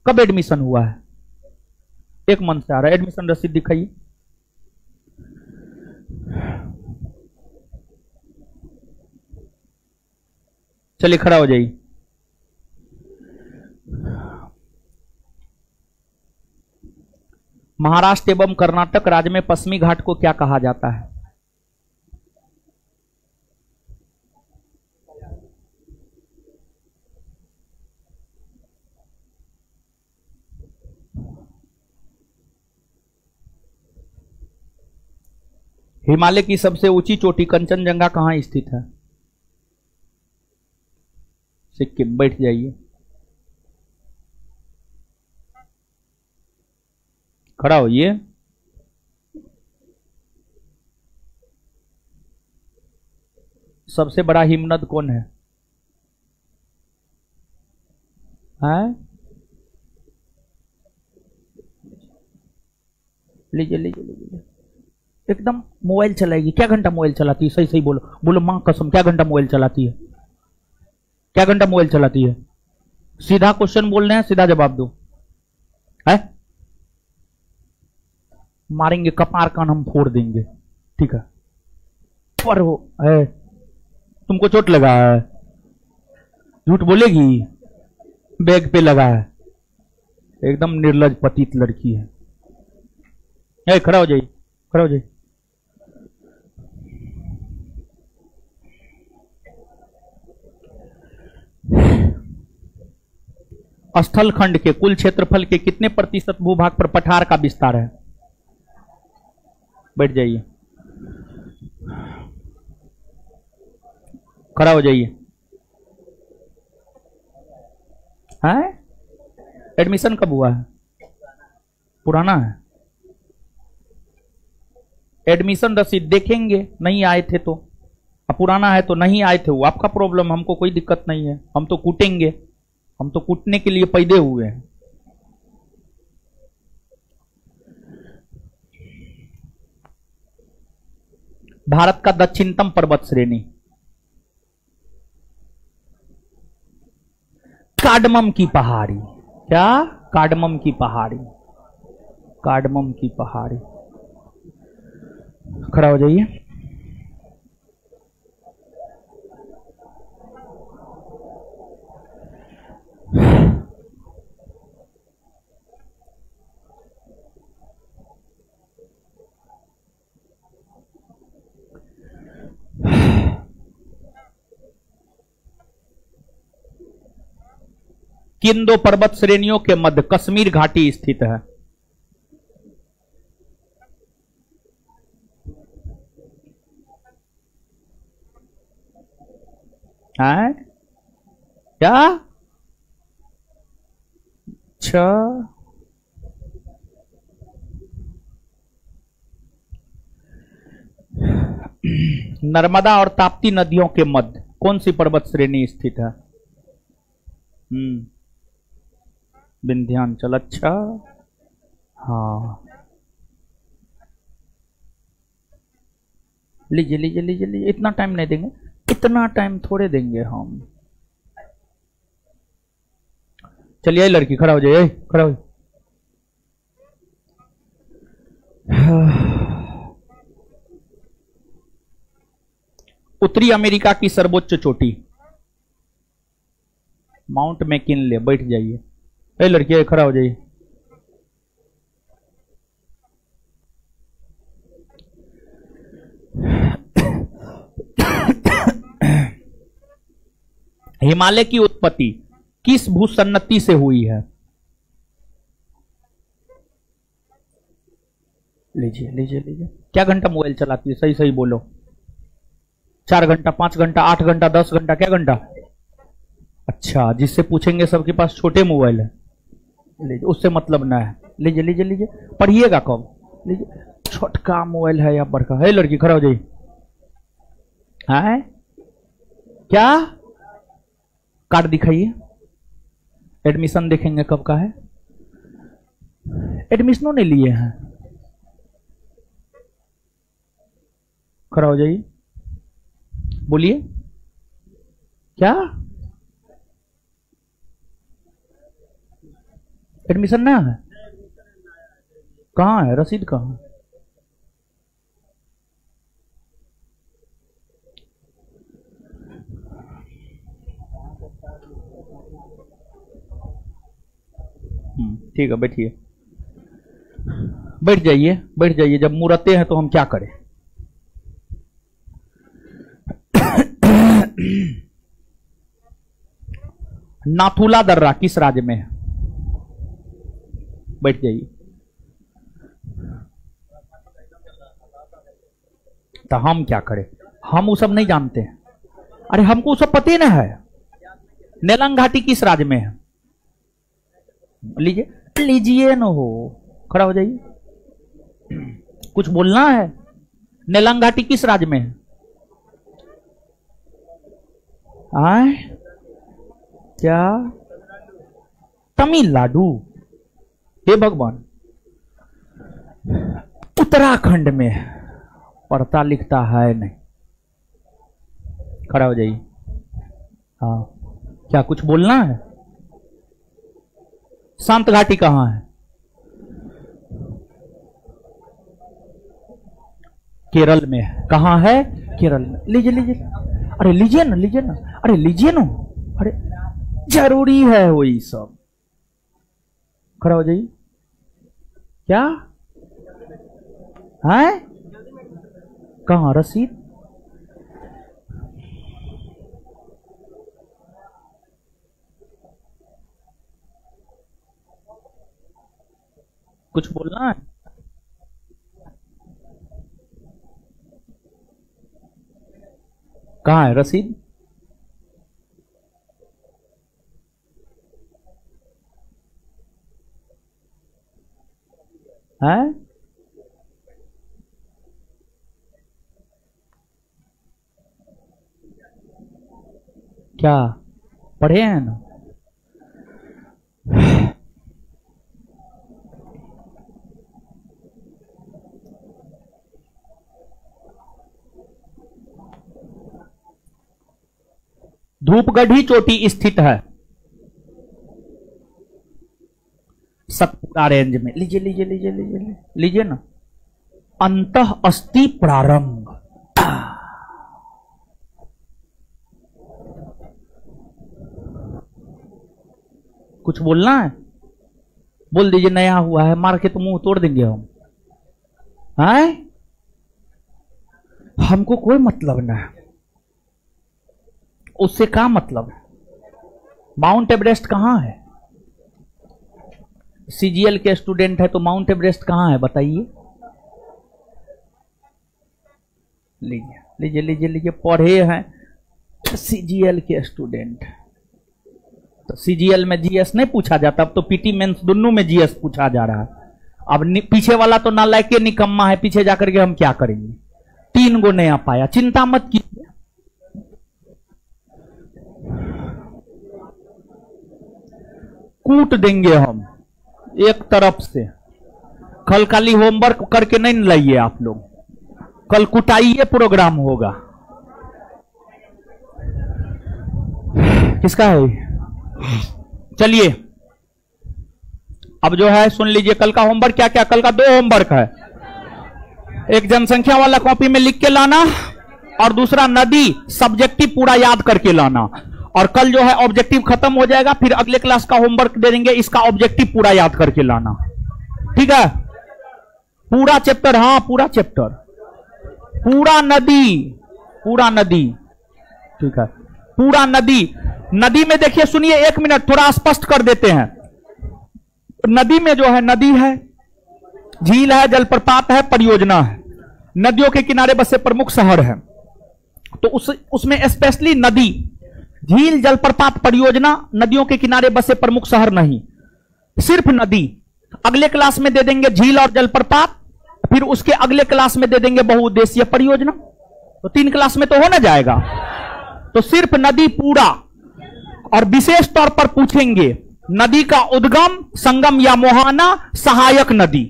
कब एडमिशन हुआ है? 1 मंथ से आ रहा है। एडमिशन रसीद दिखाइए। चलिए खड़ा हो जाइए। महाराष्ट्र एवं कर्नाटक राज्य में पश्चिमी घाट को क्या कहा जाता है? हिमालय की सबसे ऊंची चोटी कंचनजंगा कहां स्थित है? सिक्किम। बैठ जाइए, खड़ा होइए। सबसे बड़ा हिमनद कौन है? लीजिए लीजिए लीजिए। एकदम मोबाइल चलाएगी। क्या घंटा मोबाइल चलाती है? सही सही बोलो, बोलो मां कसम, क्या घंटा मोबाइल चलाती है? क्या घंटा मोबाइल चलाती है? सीधा क्वेश्चन बोल रहे हैं, सीधा जवाब दो। है? मारेंगे कपार कान हम फोड़ देंगे, ठीक है। पर हो है, तुमको चोट लगा है? झूठ बोलेगी? बैग पे लगा है। एकदम निर्लज पतित लड़की है। खड़ा हो जाइए, खड़ा हो जाइए। स्थल खंड के कुल क्षेत्रफल के कितने प्रतिशत भूभाग पर पठार का विस्तार है? बैठ जाइए, खड़ा हो जाइए। हैं? एडमिशन कब हुआ है? पुराना है। एडमिशन रसीद देखेंगे, नहीं आए थे तो। अब पुराना है तो नहीं आए थे, वो आपका प्रॉब्लम, हमको कोई दिक्कत नहीं है। हम तो कूटेंगे, हम तो कूटने के लिए पैदे हुए हैं। भारत का दक्षिणतम पर्वत श्रेणी? कार्डमम की पहाड़ी। क्या? कार्डमम की पहाड़ी, कार्डमम की पहाड़ी। खड़ा हो जाइए। किन 2 पर्वत श्रेणियों के मध्य कश्मीर घाटी स्थित है? हैं? क्या? अच्छा, नर्मदा और ताप्ती नदियों के मध्य कौन सी पर्वत श्रेणी स्थित है? विंध्याचल। अच्छा, हाँ। लीजिए लीजिए लीजिए लीजिए, इतना टाइम नहीं देंगे, इतना टाइम थोड़े देंगे हम। चलिए लड़की खड़ा हो जाइए, खड़ा हो। उत्तरी अमेरिका की सर्वोच्च चोटी माउंट मैकिनले। बैठ जाइए, ए लड़की खड़ा हो जाइए। हिमालय की उत्पत्ति किस भूसन्नति से हुई है? लीजिए लीजिए लीजिए। क्या घंटा मोबाइल चलाती है? सही सही बोलो। 4 घंटा, 5 घंटा, 8 घंटा, 10 घंटा? क्या घंटा? अच्छा, जिससे पूछेंगे सबके पास छोटे मोबाइल है, लीजिए, उससे मतलब ना है। लीजिए लीजिए लीजिए। पढ़िएगा कब? लीजिए, छोटका मोबाइल है या बड़का है? लड़की खड़ा हो जाइए। है क्या? कार्ड दिखाइए। एडमिशन देखेंगे कब का है। एडमिशनों ने लिए हैं। खड़ा हो जाइए, बोलिए क्या? एडमिशन ना है? कहाँ है रसीद? कहाँ? ठीक है, बैठिए, बैठ जाइए, बैठ जाइए। जब मुरते हैं तो हम क्या करें? नाथुला दर्रा किस राज्य में है? बैठ जाइए। तो हम क्या करें? हम वो सब नहीं जानते हैं। अरे हमको सब पता ना है। नेलंग घाटी किस राज्य में है? लीजिए लीजिए न हो, खड़ा हो जाइए। कुछ बोलना है। नेलंग घाटी किस राज्य में है? आए क्या? तमिलनाडु? हे भगवान, उत्तराखंड में पढ़ता लिखता है नहीं। खड़ा हो जाइए। हाँ, क्या कुछ बोलना है? शांत घाटी कहां है? केरल में है। कहां है? केरल में। लीजिए लीजिए। अरे लीजिए ना, लीजिए ना, अरे लीजिए ना। अरे जरूरी है वही सब। खड़ा हो जाइए। क्या है? कहां रसीद? कुछ बोलना है? कहां है रसीद? है? क्या पढ़े हैं ना? धूपगढ़ी चोटी स्थित है सतपुड़ा रेंज में। लीजिए लीजिए लीजिए लीजिए लीजिए ना। अंतः अस्ति प्रारंभ। कुछ बोलना है? बोल दीजिए नया हुआ है, मार के तो मुंह तोड़ देंगे हम। हैं? हमको कोई मतलब ना है उससे। क्या मतलब है? माउंट एवरेस्ट कहां है? सीजीएल के स्टूडेंट है तो माउंट एवरेस्ट कहां है बताइए? लीजिए लीजिए लीजिए लीजिए। पढ़े हैं सीजीएल के स्टूडेंट। तो सीजीएल में जीएस नहीं पूछा जाता, अब तो पीटी मेंस दोनों में जीएस पूछा जा रहा है। अब पीछे वाला तो नालायक निकम्मा है, पीछे जाकर के हम क्या करेंगे? 3 गो नहीं आ पाया, चिंता मत कीजिए। कूट देंगे हम एक तरफ से। कल खाली होमवर्क करके नहीं लाइए आप लोग, कल कुटाइये प्रोग्राम होगा। किसका है? चलिए अब जो है सुन लीजिए, कल का होमवर्क क्या क्या। कल का 2 होमवर्क है। एक जनसंख्या वाला कॉपी में लिख के लाना, और दूसरा नदी सब्जेक्टिव पूरा याद करके लाना। और कल जो है ऑब्जेक्टिव खत्म हो जाएगा, फिर अगले क्लास का होमवर्क दे देंगे, इसका ऑब्जेक्टिव पूरा याद करके लाना। ठीक है? पूरा चैप्टर, हाँ पूरा चैप्टर, पूरा नदी। ठीक है, पूरा नदी। नदी में देखिए, सुनिए 1 मिनट, थोड़ा स्पष्ट कर देते हैं। नदी में जो है, नदी है, झील है, जलप्रपात है, परियोजना है। नदियों के किनारे बसे प्रमुख शहर है। तो उसमें स्पेशली नदी, झील, जलप्रपात, परियोजना, नदियों के किनारे बसे प्रमुख शहर नहीं, सिर्फ नदी। अगले क्लास में दे देंगे झील और जलप्रपात, फिर उसके अगले क्लास में दे देंगे बहुउद्देशीय परियोजना। तो 3 क्लास में तो हो ना जाएगा। तो सिर्फ नदी पूरा, और विशेष तौर पर पूछेंगे नदी का उद्गम, संगम या मोहाना, सहायक नदी,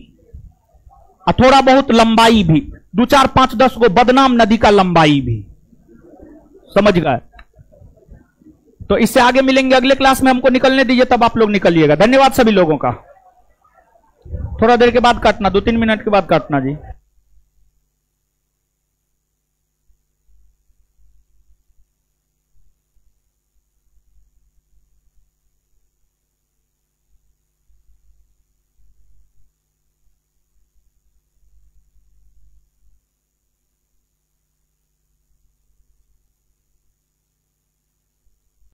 और थोड़ा बहुत लंबाई भी, 2, 4, 5, 10 को बदनाम नदी का लंबाई भी। समझ गए? तो इससे आगे मिलेंगे अगले क्लास में। हमको निकलने दीजिए, तब आप लोग निकलिएगा। धन्यवाद सभी लोगों का। थोड़ा देर के बाद काटना, 2-3 मिनट के बाद काटना जी।